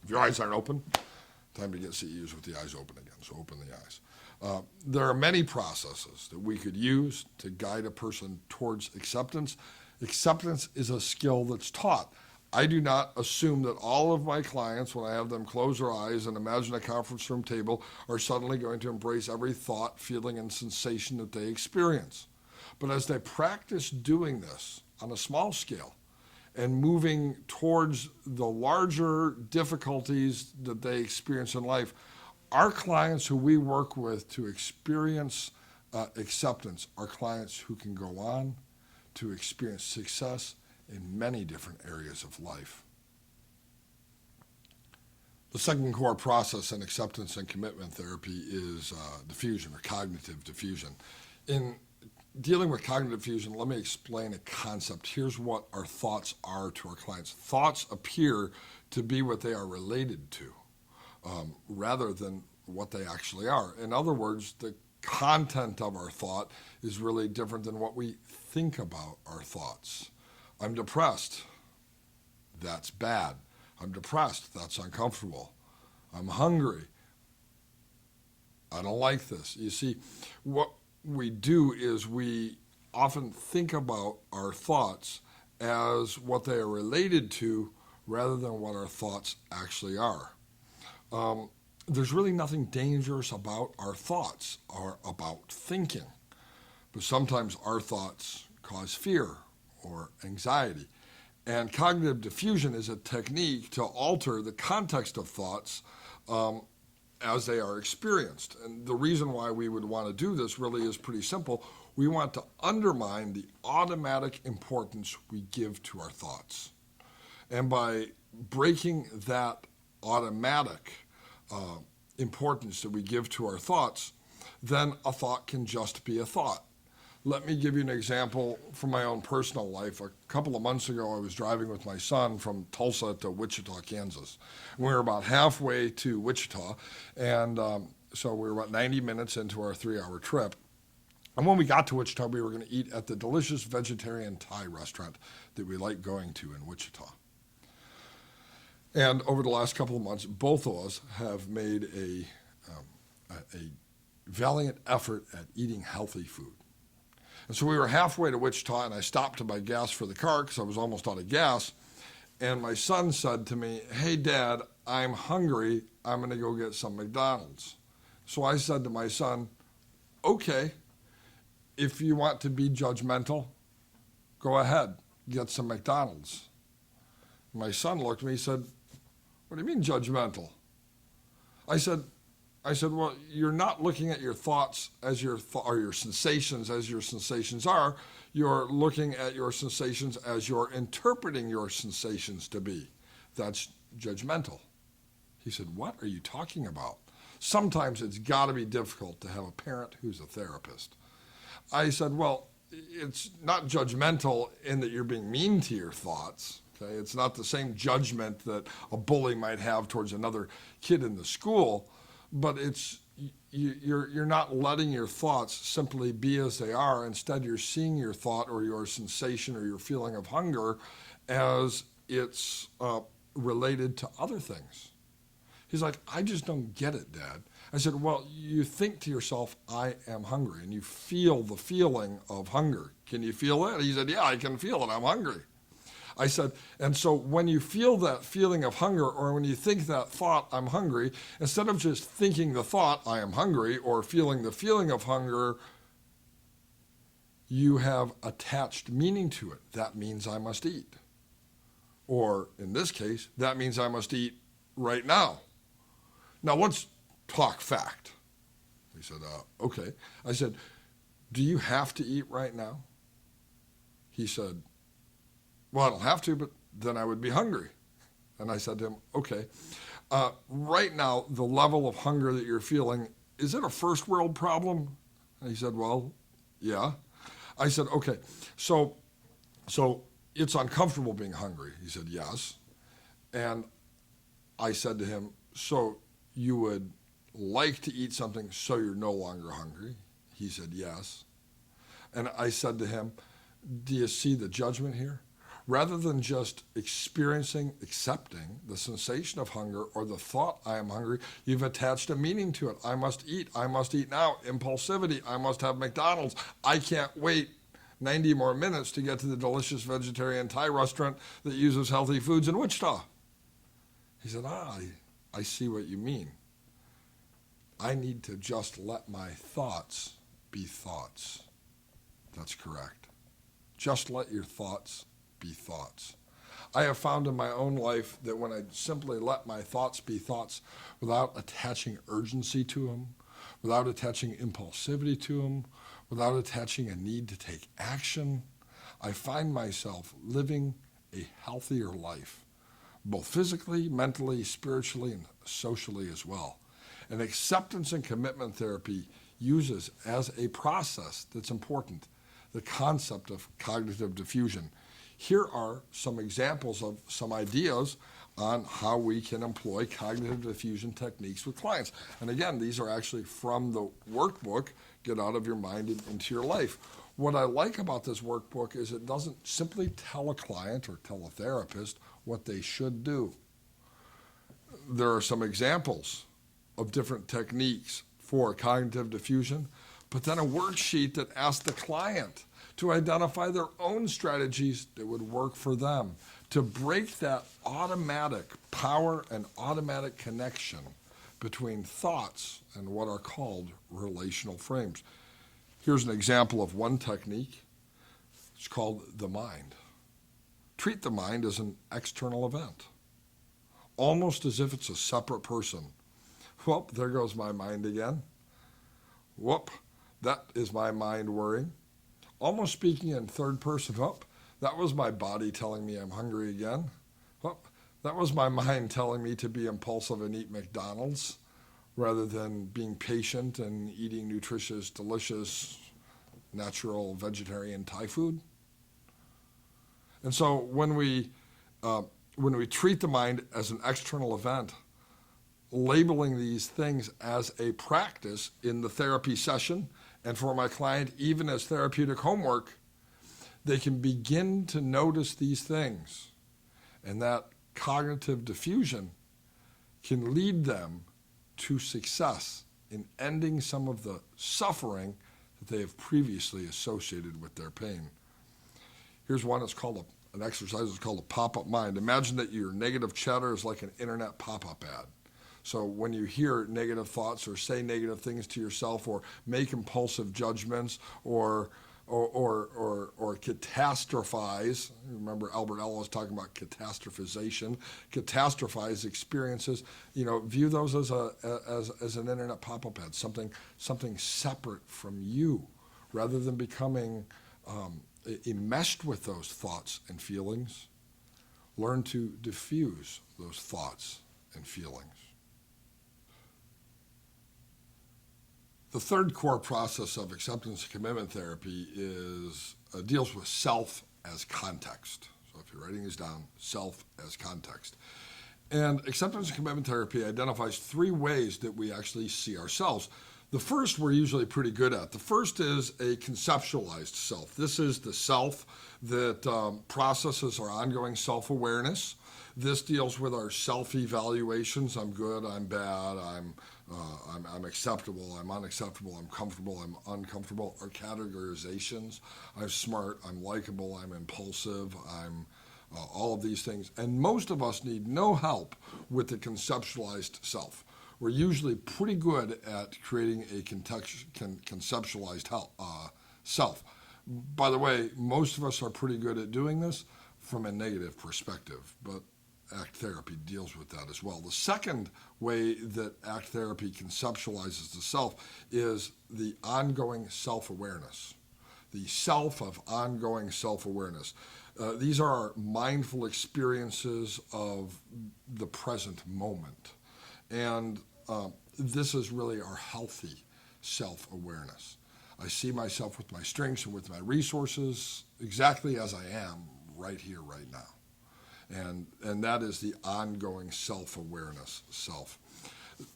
if your eyes aren't open, time to get CEUs with the eyes open again, so open the eyes. There are many processes that we could use to guide a person towards acceptance. Acceptance is a skill that's taught. I do not assume that all of my clients, when I have them close their eyes and imagine a conference room table, are suddenly going to embrace every thought, feeling, and sensation that they experience. But as they practice doing this on a small scale and moving towards the larger difficulties that they experience in life, our clients who we work with to experience acceptance are clients who can go on to experience success in many different areas of life. The second core process in acceptance and commitment therapy is diffusion or cognitive diffusion. In dealing with cognitive diffusion, let me explain a concept. Here's what our thoughts are to our clients. Thoughts appear to be what they are related to, rather than what they actually are. In other words, the content of our thought is really different than what we think about our thoughts. I'm depressed. That's bad. I'm depressed. That's uncomfortable. I'm hungry. I don't like this. You see, what we do is we often think about our thoughts as what they are related to rather than what our thoughts actually are. There's really nothing dangerous about our thoughts or about thinking, but sometimes our thoughts cause fear or anxiety. And cognitive diffusion is a technique to alter the context of thoughts as they are experienced. And the reason why we would want to do this really is pretty simple. We want to undermine the automatic importance we give to our thoughts. And by breaking that automatic importance that we give to our thoughts, then a thought can just be a thought. Let me give you an example from my own personal life. A couple of months ago, I was driving with my son from Tulsa to Wichita, Kansas. We were about halfway to Wichita, and so we were about 90 minutes into our 3-hour trip. And when we got to Wichita, we were going to eat at the delicious vegetarian Thai restaurant that we like going to in Wichita. And over the last couple of months, both of us have made a valiant effort at eating healthy food. And so we were halfway to Wichita, and I stopped to buy gas for the car because I was almost out of gas. And my son said to me, "Hey, Dad, I'm hungry. I'm going to go get some McDonald's." So I said to my son, "Okay, if you want to be judgmental, go ahead, get some McDonald's." My son looked at me and said, "What do you mean judgmental?" I said, "Well, you're not looking at your thoughts as or your sensations as your sensations are. You're looking at your sensations as you're interpreting your sensations to be. That's judgmental." He said, "What are you talking about?" Sometimes it's got to be difficult to have a parent who's a therapist. I said, "Well, it's not judgmental in that you're being mean to your thoughts. Okay? It's not the same judgment that a bully might have towards another kid in the school. But you're not letting your thoughts simply be as they are. Instead, you're seeing your thought or your sensation or your feeling of hunger as it's related to other things." He's like, "I just don't get it, Dad." I said, "Well, you think to yourself, 'I am hungry,' and you feel the feeling of hunger. Can you feel it?" He said, "Yeah, I can feel it. I'm hungry." I said, and so when you feel that feeling of hunger, or when you think that thought, "I'm hungry," instead of just thinking the thought, "I am hungry," or feeling the feeling of hunger, you have attached meaning to it. That means I must eat. Or in this case, that means I must eat right now. Now let's talk fact. He said, "Okay." I said, "Do you have to eat right now?" He said, "Well, I don't have to, but then I would be hungry." And I said to him, "Okay, right now, the level of hunger that you're feeling, is it a first world problem?" And he said, "Well, yeah." I said, "Okay, so it's uncomfortable being hungry." He said, "Yes." And I said to him, "So you would like to eat something so you're no longer hungry?" He said, "Yes." And I said to him, "Do you see the judgment here? Rather than just accepting the sensation of hunger or the thought, 'I am hungry,' you've attached a meaning to it. I must eat now. Impulsivity, I must have McDonald's. I can't wait 90 more minutes to get to the delicious vegetarian Thai restaurant that uses healthy foods in Wichita." He said, I see what you mean. I need to just let my thoughts be thoughts." That's correct. Just let your thoughts be thoughts. I have found in my own life that when I simply let my thoughts be thoughts without attaching urgency to them, without attaching impulsivity to them, without attaching a need to take action, I find myself living a healthier life, both physically, mentally, spiritually, and socially as well. And acceptance and commitment therapy uses as a process that's important the concept of cognitive diffusion. Here are some examples of some ideas on how we can employ cognitive diffusion techniques with clients. And again, these are actually from the workbook, Get Out of Your Mind and Into Your Life. What I like about this workbook is it doesn't simply tell a client or tell a therapist what they should do. There are some examples of different techniques for cognitive diffusion, but then a worksheet that asks the client to identify their own strategies that would work for them, to break that automatic power and automatic connection between thoughts and what are called relational frames. Here's an example of one technique. It's called the mind. Treat the mind as an external event, almost as if it's a separate person. Whoop, there goes my mind again. Whoop, that is my mind worrying. Almost speaking in third person. Whoop, that was my body telling me I'm hungry again. Whoop, that was my mind telling me to be impulsive and eat McDonald's rather than being patient and eating nutritious, delicious, natural, vegetarian Thai food. And so when we treat the mind as an external event, labeling these things as a practice in the therapy session, and for my client, even as therapeutic homework, they can begin to notice these things. And that cognitive diffusion can lead them to success in ending some of the suffering that they have previously associated with their pain. Here's one that's called an exercise that's called a pop-up mind. Imagine that your negative chatter is like an internet pop-up ad. So when you hear negative thoughts or say negative things to yourself or make impulsive judgments or catastrophize, remember Albert Ellis talking about catastrophization, catastrophize experiences, view those as an internet pop-up ad, something separate from you, rather than becoming enmeshed with those thoughts and feelings. Learn to diffuse those thoughts and feelings. The third core process of acceptance and commitment therapy deals with self as context. So if you're writing these down, self as context. And acceptance and commitment therapy identifies three ways that we actually see ourselves. The first we're usually pretty good at. The first is a conceptualized self. This is the self that processes our ongoing self-awareness. This deals with our self-evaluations. I'm good, I'm bad, I'm acceptable, I'm unacceptable, I'm comfortable, I'm uncomfortable. Our categorizations, I'm smart, I'm likable, I'm impulsive, I'm all of these things. And most of us need no help with the conceptualized self. We're usually pretty good at creating a conceptualized self. By the way, most of us are pretty good at doing this from a negative perspective, but ACT therapy deals with that as well. The second way that ACT therapy conceptualizes the self is the ongoing self-awareness, the self of ongoing self-awareness. These are our mindful experiences of the present moment. And this is really our healthy self-awareness. I see myself with my strengths and with my resources exactly as I am right here, right now. And that is the ongoing self-awareness self.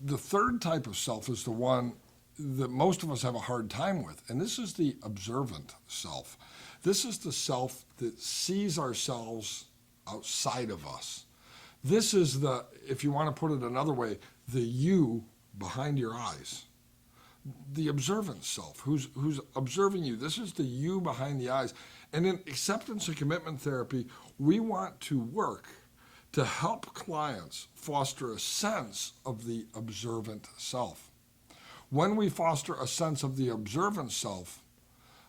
The third type of self is the one that most of us have a hard time with, and this is the observant self. This is the self that sees ourselves outside of us. This is the, if you want to put it another way, the you behind your eyes. The observant self, who's observing you. This is the you behind the eyes. And in acceptance and commitment therapy, we want to work to help clients foster a sense of the observant self. When we foster a sense of the observant self,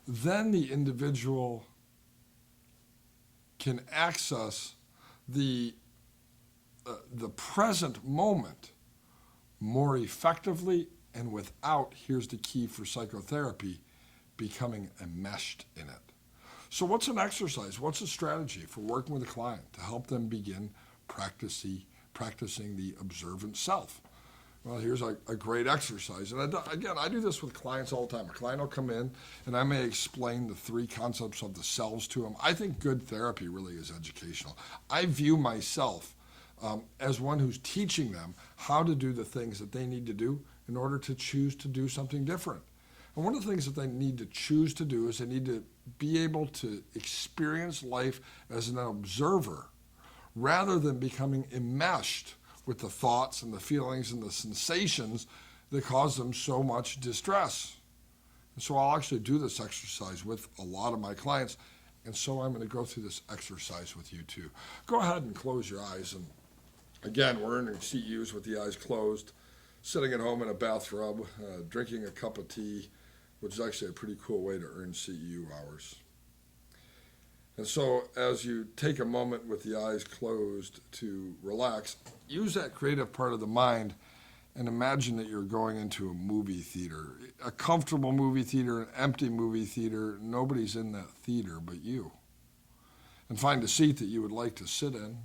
then the individual can access the present moment more effectively and without, here's the key for psychotherapy, becoming enmeshed in it. So what's an exercise? What's a strategy for working with a client to help them begin practicing the observant self. Well, here's a great exercise. And again, I do this with clients all the time. A client will come in, and I may explain the three concepts of the selves to them. I think good therapy really is educational. I view myself as one who's teaching them how to do the things that they need to do in order to choose to do something different. And one of the things that they need to choose to do is they need to be able to experience life as an observer rather than becoming enmeshed with the thoughts and the feelings and the sensations that cause them so much distress. And so I'll actually do this exercise with a lot of my clients, and so I'm going to go through this exercise with you too. Go ahead and close your eyes. And again, we're in CEUs with the eyes closed, sitting at home in a bathtub, drinking a cup of tea, which is actually a pretty cool way to earn CEU hours. And so as you take a moment with the eyes closed to relax, use that creative part of the mind and imagine that you're going into a movie theater, a comfortable movie theater, an empty movie theater. Nobody's in that theater but you. And find a seat that you would like to sit in,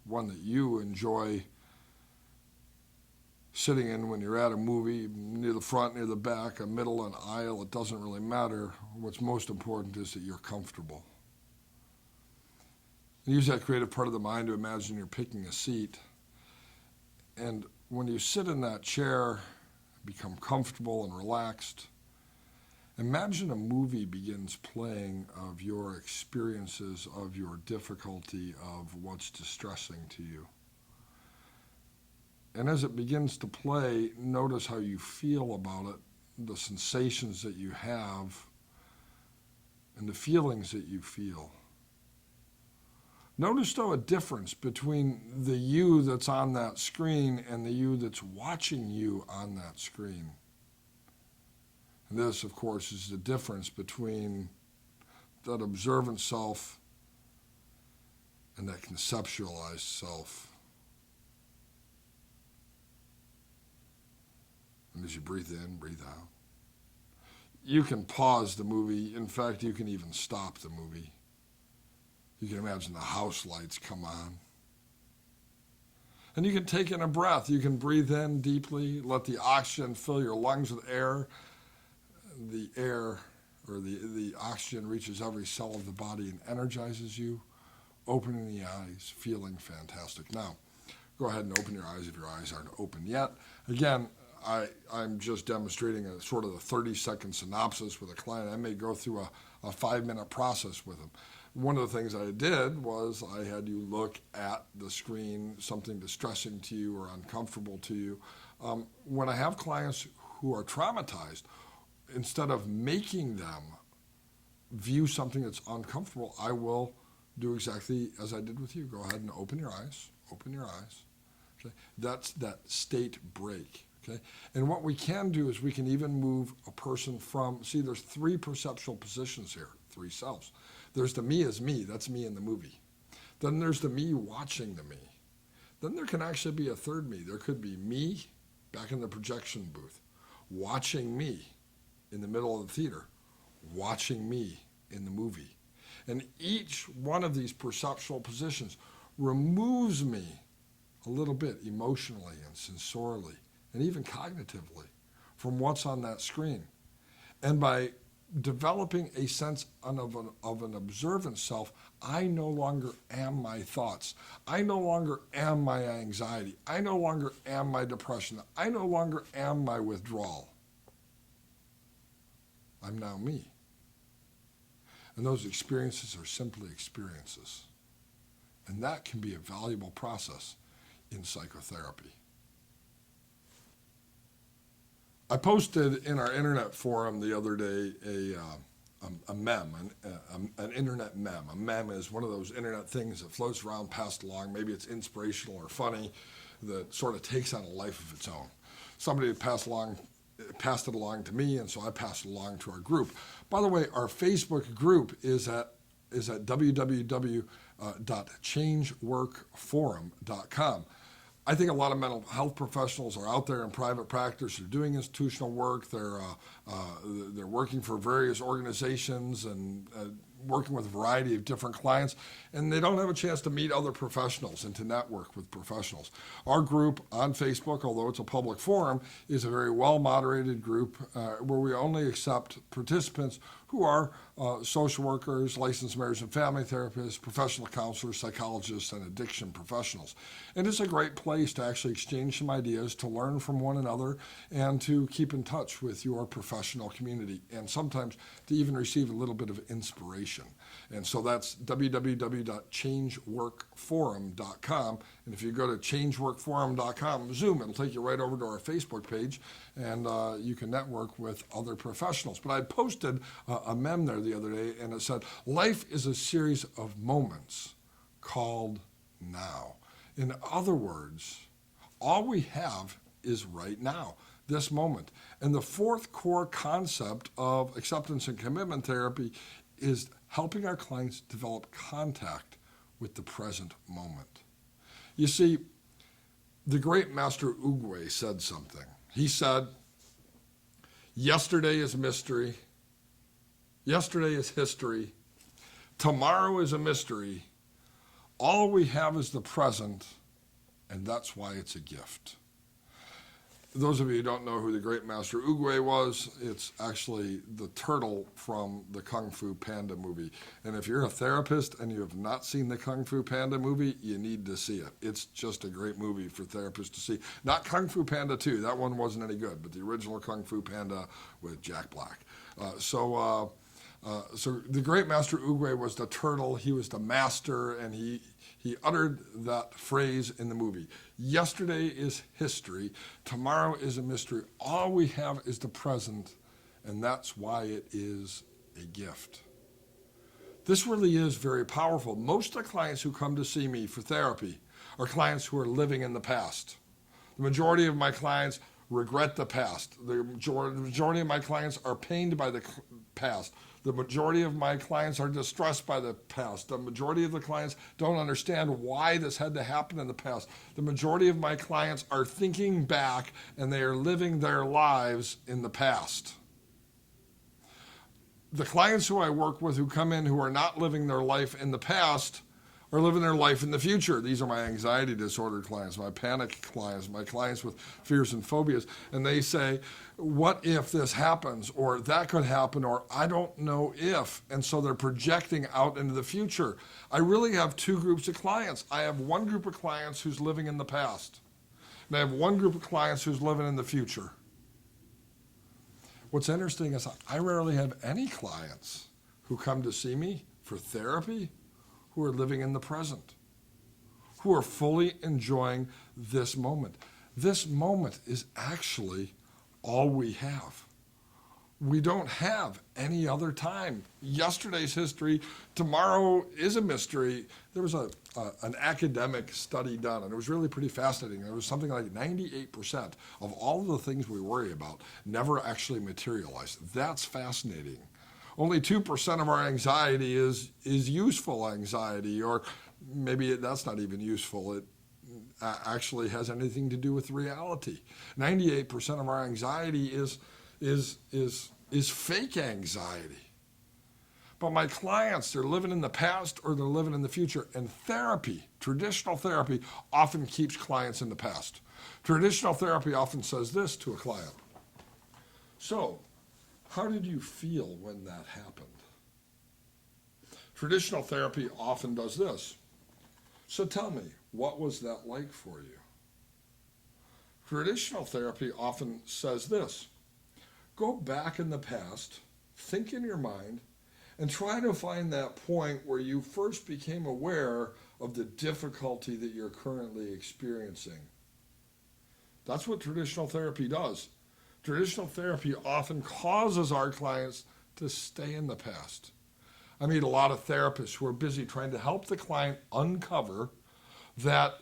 one that you enjoy sitting in when you're at a movie, near the front, near the back, a middle, an aisle. It doesn't really matter. What's most important is that you're comfortable. Use that creative part of the mind to imagine you're picking a seat. And when you sit in that chair, become comfortable and relaxed, imagine a movie begins playing of your experiences, of your difficulty, of what's distressing to you. And as it begins to play, notice how you feel about it, the sensations that you have, and the feelings that you feel. Notice, though, a difference between the you that's on that screen and the you that's watching you on that screen. And this, of course, is the difference between that observant self and that conceptualized self. And as you breathe in, breathe out. You can pause the movie. In fact, you can even stop the movie. You can imagine the house lights come on. And you can take in a breath. You can breathe in deeply, let the oxygen fill your lungs with air. The air, or the oxygen, reaches every cell of the body and energizes you, opening the eyes, feeling fantastic. Now, go ahead and open your eyes if your eyes aren't open yet. Again, I'm just demonstrating a sort of a 30-second synopsis with a client. I may go through a 5-minute process with them. One of the things I did was I had you look at the screen, something distressing to you or uncomfortable to you. When I have clients who are traumatized, instead of making them view something that's uncomfortable, I will do exactly as I did with you. Go ahead and open your eyes. Open your eyes. Okay? That's that state break. Okay? And what we can do is we can even move a person from, see, there's 3 perceptual positions here, 3 selves. There's the me as me, that's me in the movie. Then there's the me watching the me. Then there can actually be a third me. There could be me back in the projection booth, watching me in the middle of the theater, watching me in the movie. And each one of these perceptual positions removes me a little bit emotionally and sensorially and even cognitively from what's on that screen. And by developing a sense of an observant self, I no longer am my thoughts. I no longer am my anxiety. I no longer am my depression. I no longer am my withdrawal. I'm now me. And those experiences are simply experiences. And that can be a valuable process in psychotherapy. I posted in our internet forum the other day a meme, an internet meme. A meme is one of those internet things that floats around, passed along. Maybe it's inspirational or funny, that sort of takes on a life of its own. Somebody passed it along to me, and so I passed it along to our group. By the way, our Facebook group is at www.changeworkforum.com. I think a lot of mental health professionals are out there in private practice. They're doing institutional work. They're working for various organizations and working with a variety of different clients, and they don't have a chance to meet other professionals and to network with professionals. Our group on Facebook, although it's a public forum, is a very well-moderated group where we only accept participants who are social workers, licensed marriage and family therapists, professional counselors, psychologists, and addiction professionals. And it's a great place to actually exchange some ideas, to learn from one another, and to keep in touch with your professional community, and sometimes to even receive a little bit of inspiration. And so that's www.changeworkforum.com. And if you go to changeworkforum.com, Zoom, it'll take you right over to our Facebook page, and you can network with other professionals. But I posted a meme there the other day, and it said, life is a series of moments called now. In other words, all we have is right now, this moment. And the fourth core concept of acceptance and commitment therapy is helping our clients develop contact with the present moment. You see, the great Master Oogway said something. He said, yesterday is mystery. Yesterday is history. Tomorrow is a mystery. All we have is the present, and that's why it's a gift. Those of you who don't know who the great Master Oogway was, it's actually the turtle from the Kung Fu Panda movie. And if you're a therapist and you have not seen the Kung Fu Panda movie, you need to see it. It's just a great movie for therapists to see. Not Kung Fu Panda 2, that one wasn't any good, but the original Kung Fu Panda with Jack Black. So the great Master Oogway was the turtle, he was the master, and he uttered that phrase in the movie. Yesterday is history, tomorrow is a mystery. All we have is the present, and that's why it is a gift. This really is very powerful. Most of the clients who come to see me for therapy are clients who are living in the past. The majority of my clients regret the past. The majority of my clients are pained by the past. The majority of my clients are distressed by the past. The majority of the clients don't understand why this had to happen in the past. The majority of my clients are thinking back, and they are living their lives in the past. The clients who I work with who come in who are not living their life in the past are living their life in the future. These are my anxiety disorder clients, my panic clients, my clients with fears and phobias. And they say, what if this happens? Or that could happen, or I don't know if. And so they're projecting out into the future. I really have two groups of clients. I have one group of clients who's living in the past. And I have one group of clients who's living in the future. What's interesting is I rarely have any clients who come to see me for therapy who are living in the present, who are fully enjoying this moment. This moment is actually all we have. We don't have any other time. Yesterday's history, tomorrow is a mystery. There was an academic study done, and it was really pretty fascinating. There was something like 98% of all of the things we worry about never actually materialize. That's fascinating. Only 2% of our anxiety is useful anxiety, or maybe that's not even useful. It actually has anything to do with reality. 98% of our anxiety is fake anxiety. But my clients, they're living in the past or they're living in the future. And therapy, traditional therapy, often keeps clients in the past. Traditional therapy often says this to a client. So, how did you feel when that happened? Traditional therapy often does this. So tell me, what was that like for you? Traditional therapy often says this. Go back in the past, think in your mind, and try to find that point where you first became aware of the difficulty that you're currently experiencing. That's what traditional therapy does. Traditional therapy often causes our clients to stay in the past. I meet a lot of therapists who are busy trying to help the client uncover that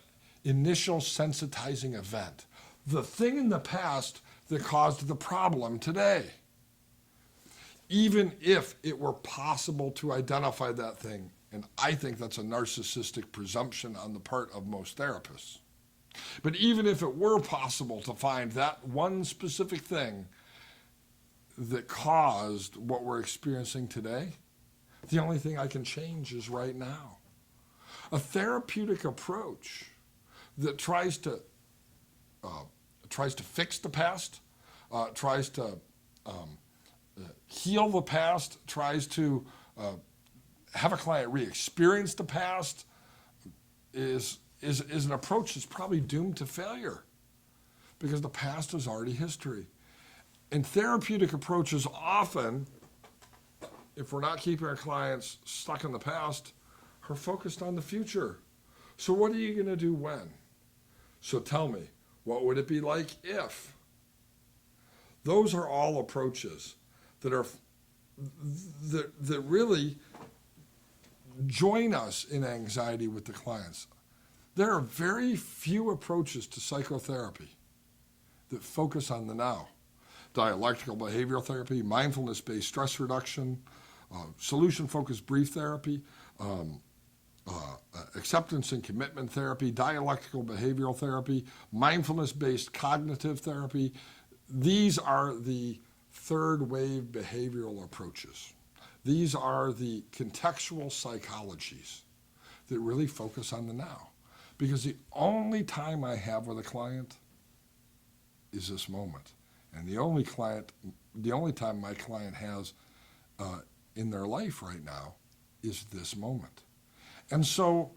initial sensitizing event, the thing in the past that caused the problem today. Even if it were possible to identify that thing, and I think that's a narcissistic presumption on the part of most therapists. But even if it were possible to find that one specific thing that caused what we're experiencing today, The only thing I can change is right now. A therapeutic approach that tries to fix the past, tries to heal the past, tries to have a client re-experience the past, is an approach that's probably doomed to failure because the past is already history. And therapeutic approaches often, if we're not keeping our clients stuck in the past, are focused on the future. So what are you going to do when? So tell me, what would it be like if? Those are all approaches that really join us in anxiety with the clients. There are very few approaches to psychotherapy that focus on the now. Dialectical behavioral therapy, mindfulness-based stress reduction, solution-focused brief therapy, acceptance and commitment therapy, dialectical behavioral therapy, mindfulness-based cognitive therapy. These are the third wave behavioral approaches. These are the contextual psychologies that really focus on the now. Because the only time I have with a client is this moment. And the only time my client has in their life right now is this moment. And so,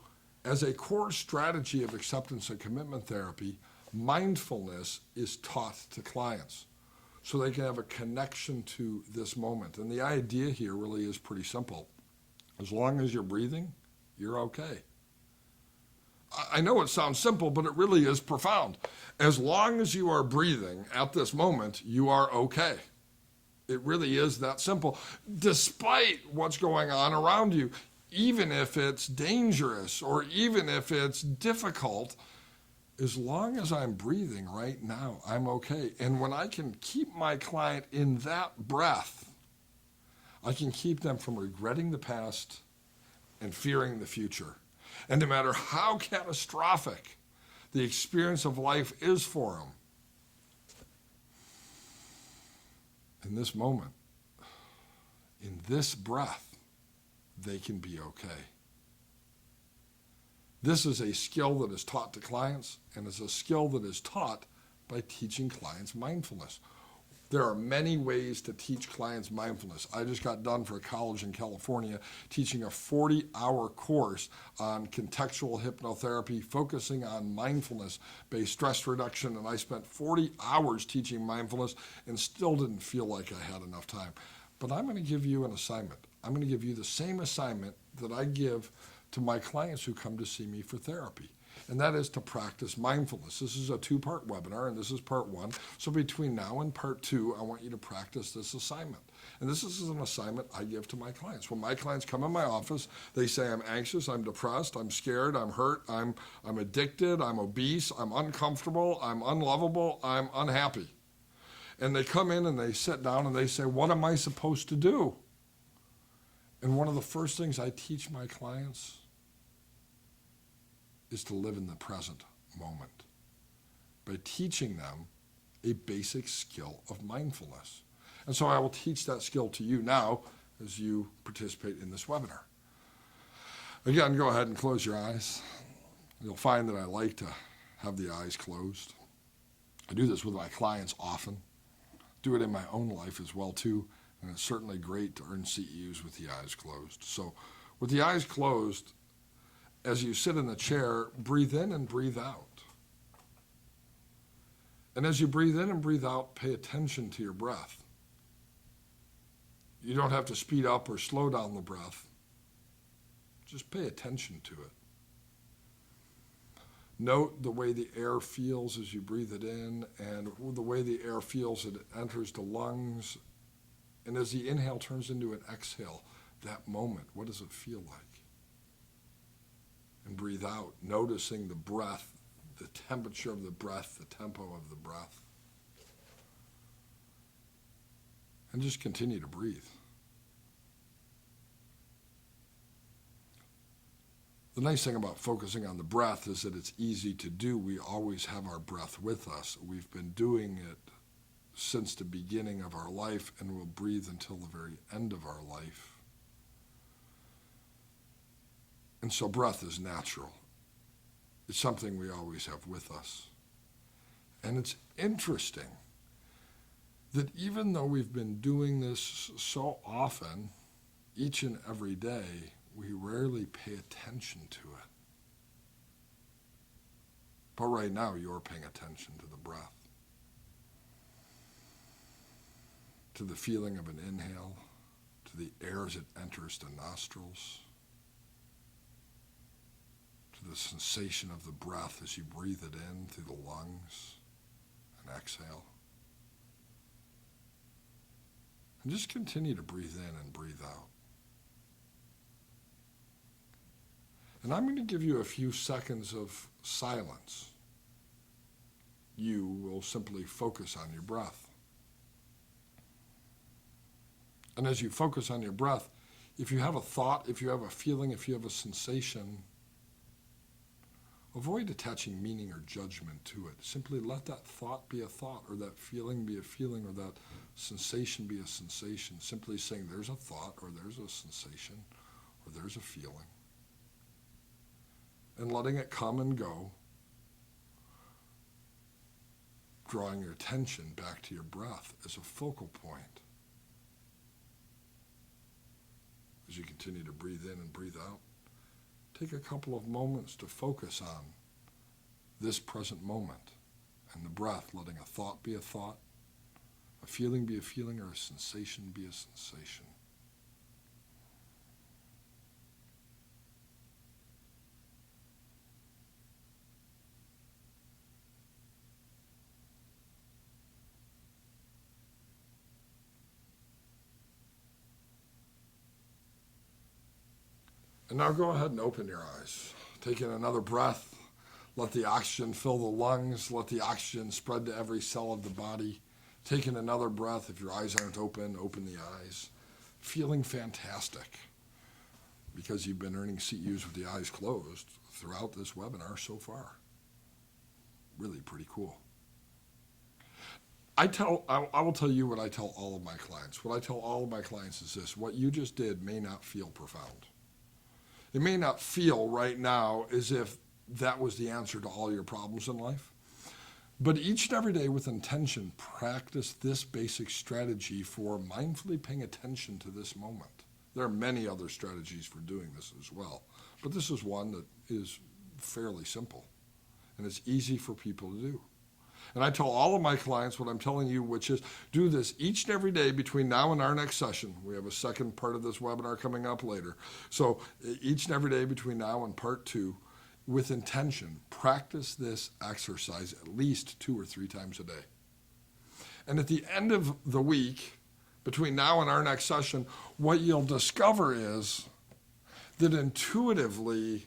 as a core strategy of acceptance and commitment therapy, mindfulness is taught to clients so they can have a connection to this moment. And the idea here really is pretty simple. As long as you're breathing, you're okay. I know it sounds simple, but it really is profound. As long as you are breathing at this moment, you are okay. It really is that simple. Despite what's going on around you, even if it's dangerous or even if it's difficult, as long as I'm breathing right now, I'm okay. And when I can keep my client in that breath, I can keep them from regretting the past and fearing the future. And no matter how catastrophic the experience of life is for them, in this moment, in this breath, they can be okay. This is a skill that is taught to clients, and it's a skill that is taught by teaching clients mindfulness. There are many ways to teach clients mindfulness. I just got done for a college in California teaching a 40-hour course on contextual hypnotherapy, focusing on mindfulness-based stress reduction, and I spent 40 hours teaching mindfulness and still didn't feel like I had enough time. But I'm going to give you an assignment. I'm going to give you the same assignment that I give to my clients who come to see me for therapy. And that is to practice mindfulness. This is a 2-part webinar, and this is part 1. So between now and part 2, I want you to practice this assignment. And this is an assignment I give to my clients. When my clients come in my office, they say, I'm anxious, I'm depressed, I'm scared, I'm hurt, I'm addicted, I'm obese, I'm uncomfortable, I'm unlovable, I'm unhappy. And they come in and they sit down and they say, what am I supposed to do? And one of the first things I teach my clients is to live in the present moment by teaching them a basic skill of mindfulness. And so I will teach that skill to you now as you participate in this webinar. Again, go ahead and close your eyes. You'll find that I like to have the eyes closed. I do this with my clients often. Do it in my own life as well too, and it's certainly great to earn CEUs with the eyes closed. So with the eyes closed, as you sit in the chair, breathe in and breathe out. And as you breathe in and breathe out, pay attention to your breath. You don't have to speed up or slow down the breath. Just pay attention to it. Note the way the air feels as you breathe it in and the way the air feels as it enters the lungs. And as the inhale turns into an exhale, that moment, what does it feel like? And breathe out, noticing the breath, the temperature of the breath, the tempo of the breath. And just continue to breathe. The nice thing about focusing on the breath is that it's easy to do. We always have our breath with us. We've been doing it since the beginning of our life, and we'll breathe until the very end of our life. And so breath is natural. It's something we always have with us. And it's interesting that even though we've been doing this so often, each and every day, we rarely pay attention to it. But right now, you're paying attention to the breath, to the feeling of an inhale, to the air as it enters the nostrils, to the sensation of the breath as you breathe it in through the lungs and exhale. And just continue to breathe in and breathe out. And I'm going to give you a few seconds of silence. You will simply focus on your breath. And as you focus on your breath, if you have a thought, if you have a feeling, if you have a sensation, avoid attaching meaning or judgment to it. Simply let that thought be a thought, or that feeling be a feeling, or that sensation be a sensation. Simply saying there's a thought, or there's a sensation, or there's a feeling. And letting it come and go, drawing your attention back to your breath as a focal point. As you continue to breathe in and breathe out, take a couple of moments to focus on this present moment and the breath, letting a thought be a thought, a feeling be a feeling, or a sensation be a sensation. And now go ahead and open your eyes. Take in another breath. Let the oxygen fill the lungs. Let the oxygen spread to every cell of the body. Take in another breath. If your eyes aren't open, open the eyes. Feeling fantastic because you've been earning CEUs with the eyes closed throughout this webinar so far. Really pretty cool. I will tell you what I tell all of my clients. What I tell all of my clients is this: what you just did may not feel profound. It may not feel right now as if that was the answer to all your problems in life. But each and every day with intention, practice this basic strategy for mindfully paying attention to this moment. There are many other strategies for doing this as well, but this is one that is fairly simple, and it's easy for people to do. And I tell all of my clients what I'm telling you, which is do this each and every day between now and our next session. We have a second part of this webinar coming up later. So each and every day between now and part 2, with intention, practice this exercise at least 2 or 3 times a day. And at the end of the week, between now and our next session, what you'll discover is that intuitively,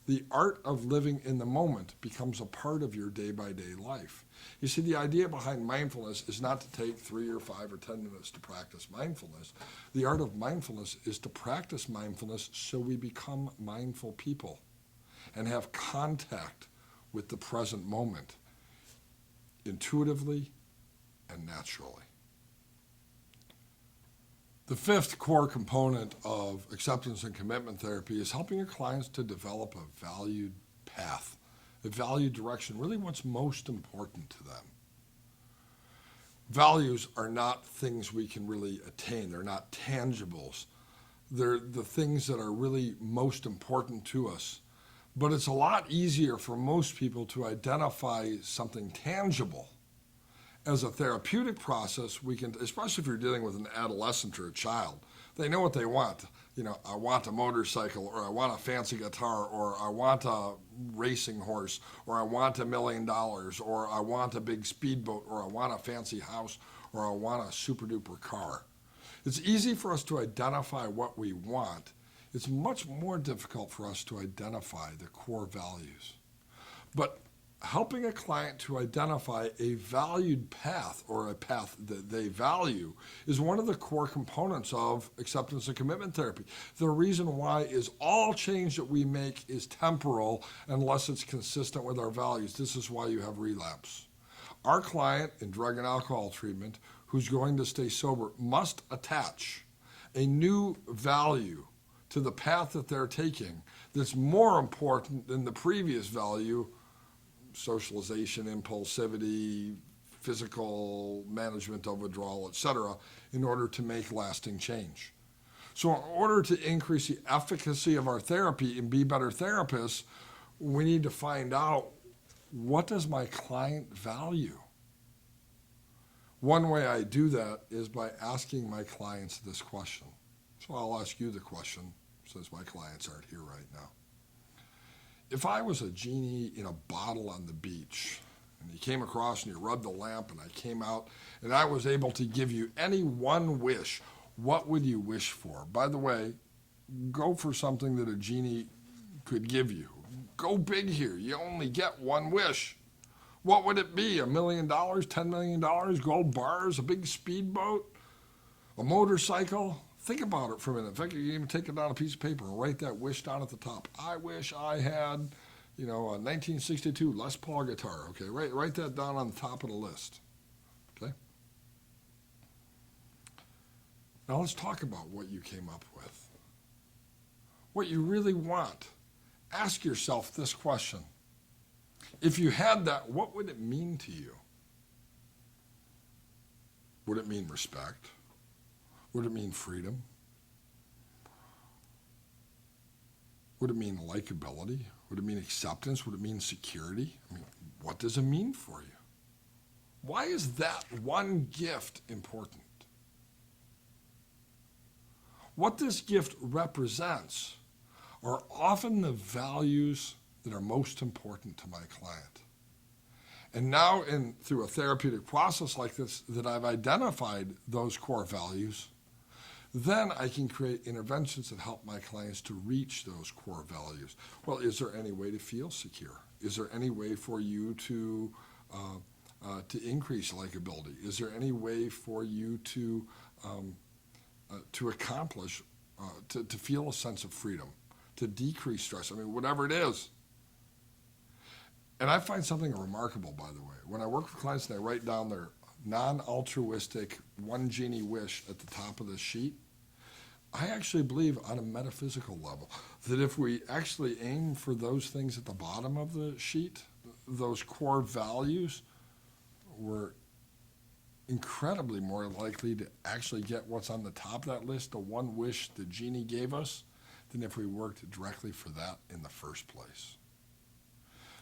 the art of living in the moment becomes a part of your day-by-day life. You see, the idea behind mindfulness is not to take 3 or 5 or 10 minutes to practice mindfulness. The art of mindfulness is to practice mindfulness so we become mindful people and have contact with the present moment intuitively and naturally. The 5th core component of acceptance and commitment therapy is helping your clients to develop a valued path, a valued direction, really what's most important to them. Values are not things we can really attain. They're not tangibles. They're the things that are really most important to us. But it's a lot easier for most people to identify something tangible. As a therapeutic process, we can, especially if you're dealing with an adolescent or a child, they know what they want. You know, I want a motorcycle, or I want a fancy guitar, or I want a racing horse, or I want $1 million, or I want a big speedboat, or I want a fancy house, or I want a super duper car. It's easy for us to identify what we want. It's much more difficult for us to identify the core values. But helping a client to identify a valued path, or a path that they value, is one of the core components of acceptance and commitment therapy. The reason why is all change that we make is temporal unless it's consistent with our values. This is why you have relapse. Our client in drug and alcohol treatment who's going to stay sober must attach a new value to the path that they're taking that's more important than the previous value, socialization, impulsivity, physical management of withdrawal, etc., in order to make lasting change. So in order to increase the efficacy of our therapy and be better therapists, we need to find out, what does my client value? One way I do that is by asking my clients this question. So I'll ask you the question, since my clients aren't here right now. If I was a genie in a bottle on the beach, and you came across and you rubbed the lamp and I came out and I was able to give you any one wish, what would you wish for? By the way, go for something that a genie could give you. Go big here. You only get one wish. What would it be? $1 million, $10 million, gold bars, a big speedboat, a motorcycle? Think about it for a minute. In fact, you can even take it down a piece of paper and write that wish down at the top. I wish I had, a 1962 Les Paul guitar. Okay, write that down on the top of the list. Okay? Now let's talk about what you came up with. What you really want. Ask yourself this question. If you had that, what would it mean to you? Would it mean respect? Would it mean freedom? Would it mean likability? Would it mean acceptance? Would it mean security? What does it mean for you? Why is that one gift important? What this gift represents are often the values that are most important to my client. And now, through a therapeutic process like this, that I've identified those core values, then I can create interventions that help my clients to reach those core values. Well, is there any way to feel secure? Is there any way for you to increase likability? Is there any way for you to accomplish, to feel a sense of freedom, to decrease stress? Whatever it is. And I find something remarkable, by the way. When I work with clients and I write down their non-altruistic one genie wish at the top of the sheet, I actually believe on a metaphysical level that if we actually aim for those things at the bottom of the sheet, those core values, we're incredibly more likely to actually get what's on the top of that list, the one wish the genie gave us, than if we worked directly for that in the first place.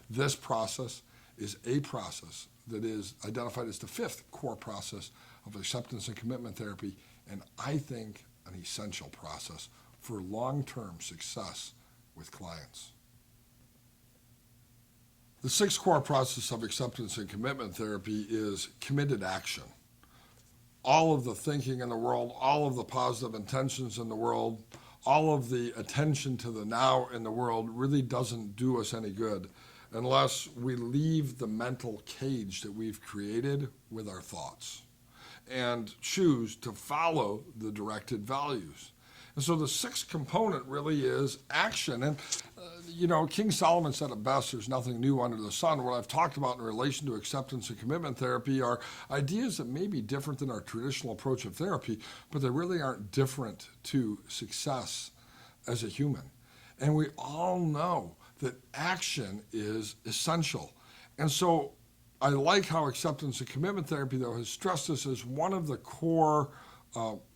This process is a process that is identified as the fifth core process of acceptance and commitment therapy, and I think an essential process for long-term success with clients. The sixth core process of acceptance and commitment therapy is committed action. All of the thinking in the world, all of the positive intentions in the world, all of the attention to the now in the world really doesn't do us any good unless we leave the mental cage that we've created with our thoughts and choose to follow the directed values. And so the sixth component really is action. And, King Solomon said it best, there's nothing new under the sun. What I've talked about in relation to acceptance and commitment therapy are ideas that may be different than our traditional approach of therapy, but they really aren't different to success as a human. And we all know that action is essential. And so I like how acceptance and commitment therapy, though, has stressed this as one of the core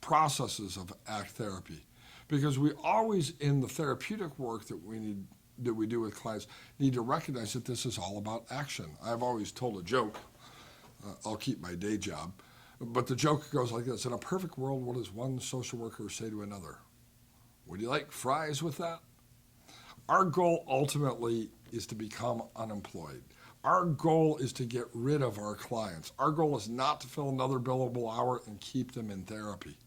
processes of ACT therapy. Because we always, in the therapeutic work that we do with clients, need to recognize that this is all about action. I've always told a joke, I'll keep my day job, but the joke goes like this: in a perfect world, what does one social worker say to another? Would you like fries with that? Our goal ultimately is to become unemployed. Our goal is to get rid of our clients. Our goal is not to fill another billable hour and keep them in therapy.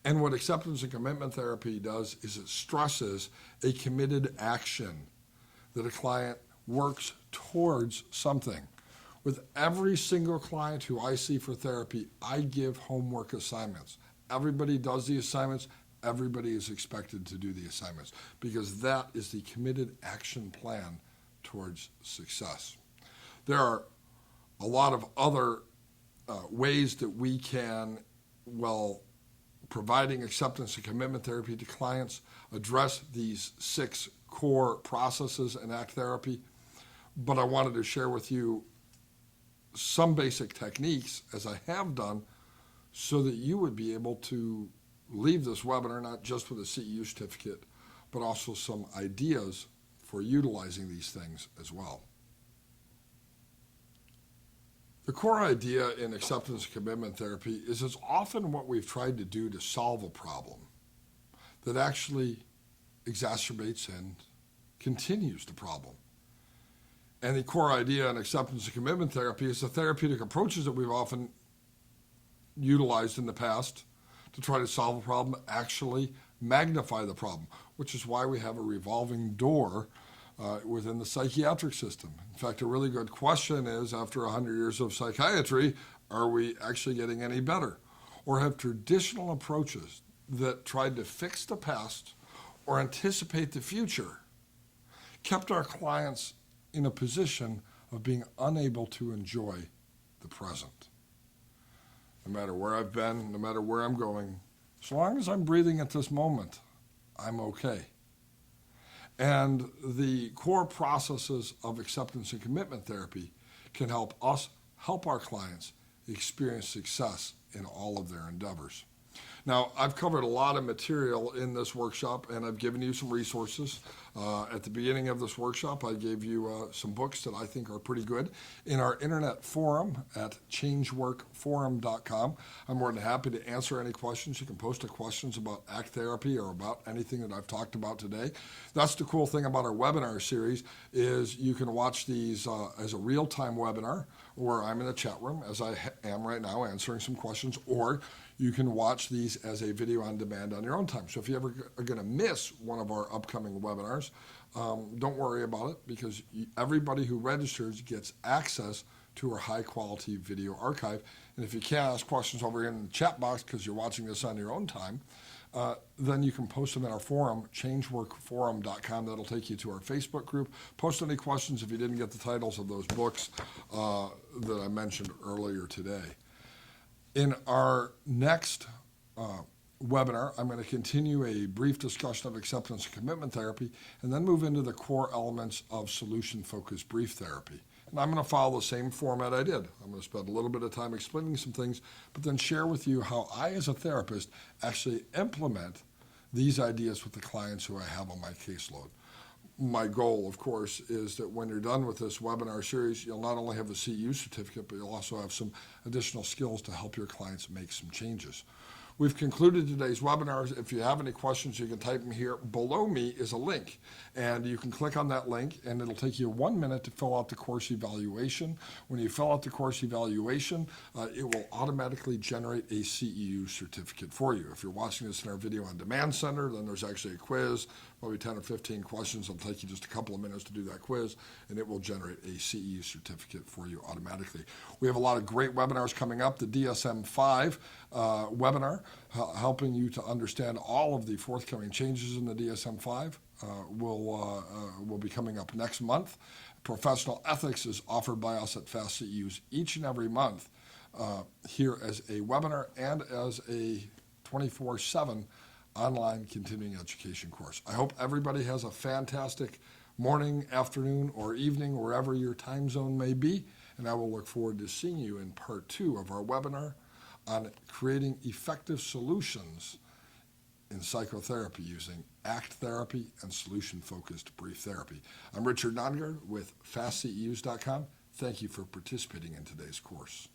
And what acceptance and commitment therapy does is it stresses a committed action that a client works towards something. With every single client who I see for therapy, I give homework assignments. Everybody does the assignments. Everybody is expected to do the assignments because that is the committed action plan towards success. There are a lot of other ways that we can, providing acceptance and commitment therapy to clients, address these 6 core processes in ACT therapy. But I wanted to share with you some basic techniques, as I have done, so that you would be able to leave this webinar not just with a CEU certificate, but also some ideas for utilizing these things as well. The core idea in acceptance and commitment therapy is it's often what we've tried to do to solve a problem that actually exacerbates and continues the problem. And the core idea in acceptance and commitment therapy is the therapeutic approaches that we've often utilized in the past to try to solve a problem actually magnify the problem, which is why we have a revolving door within the psychiatric system. In fact, a really good question is, after 100 years of psychiatry, are we actually getting any better? Or have traditional approaches that tried to fix the past or anticipate the future kept our clients in a position of being unable to enjoy the present? No matter where I've been, no matter where I'm going, as long as I'm breathing at this moment, I'm okay. And the core processes of acceptance and commitment therapy can help us help our clients experience success in all of their endeavors. Now, I've covered a lot of material in this workshop, and I've given you some resources. At the beginning of this workshop, I gave you some books that I think are pretty good. In our internet forum at changeworkforum.com, I'm more than happy to answer any questions. You can post questions about ACT therapy or about anything that I've talked about today. That's the cool thing about our webinar series, is you can watch these as a real-time webinar where I'm in the chat room, as I am right now, answering some questions, or you can watch these as a video on demand on your own time. So if you ever are going to miss one of our upcoming webinars, don't worry about it, because everybody who registers gets access to our high-quality video archive. And if you can't ask questions over here in the chat box because you're watching this on your own time, then you can post them in our forum, changeworkforum.com. That'll take you to our Facebook group. Post any questions if you didn't get the titles of those books that I mentioned earlier today. In our next webinar, I'm going to continue a brief discussion of acceptance and commitment therapy, and then move into the core elements of solution-focused brief therapy. And I'm going to follow the same format I did. I'm going to spend a little bit of time explaining some things, but then share with you how I, as a therapist, actually implement these ideas with the clients who I have on my caseload. My goal, of course, is that when you're done with this webinar series, you'll not only have a CEU certificate, but you'll also have some additional skills to help your clients make some changes. We've concluded today's webinar. If you have any questions, you can type them here. Below me is a link, and you can click on that link, and it'll take you 1 minute to fill out the course evaluation. When you fill out the course evaluation, it will automatically generate a CEU certificate for you. If you're watching this in our video on demand center, then there's actually a quiz, probably 10 or 15 questions. It'll take you just a couple of minutes to do that quiz, and it will generate a CEU certificate for you automatically. We have a lot of great webinars coming up. The DSM-5 webinar, helping you to understand all of the forthcoming changes in the DSM-5, will be coming up next month. Professional ethics is offered by us at Fast CEUs each and every month here as a webinar and as a 24/7 online continuing education course. I hope everybody has a fantastic morning, afternoon, or evening, wherever your time zone may be, and I will look forward to seeing you in part 2 of our webinar on creating effective solutions in psychotherapy using ACT therapy and solution-focused brief therapy. I'm Richard Nongard with FastCEUs.com. Thank you for participating in today's course.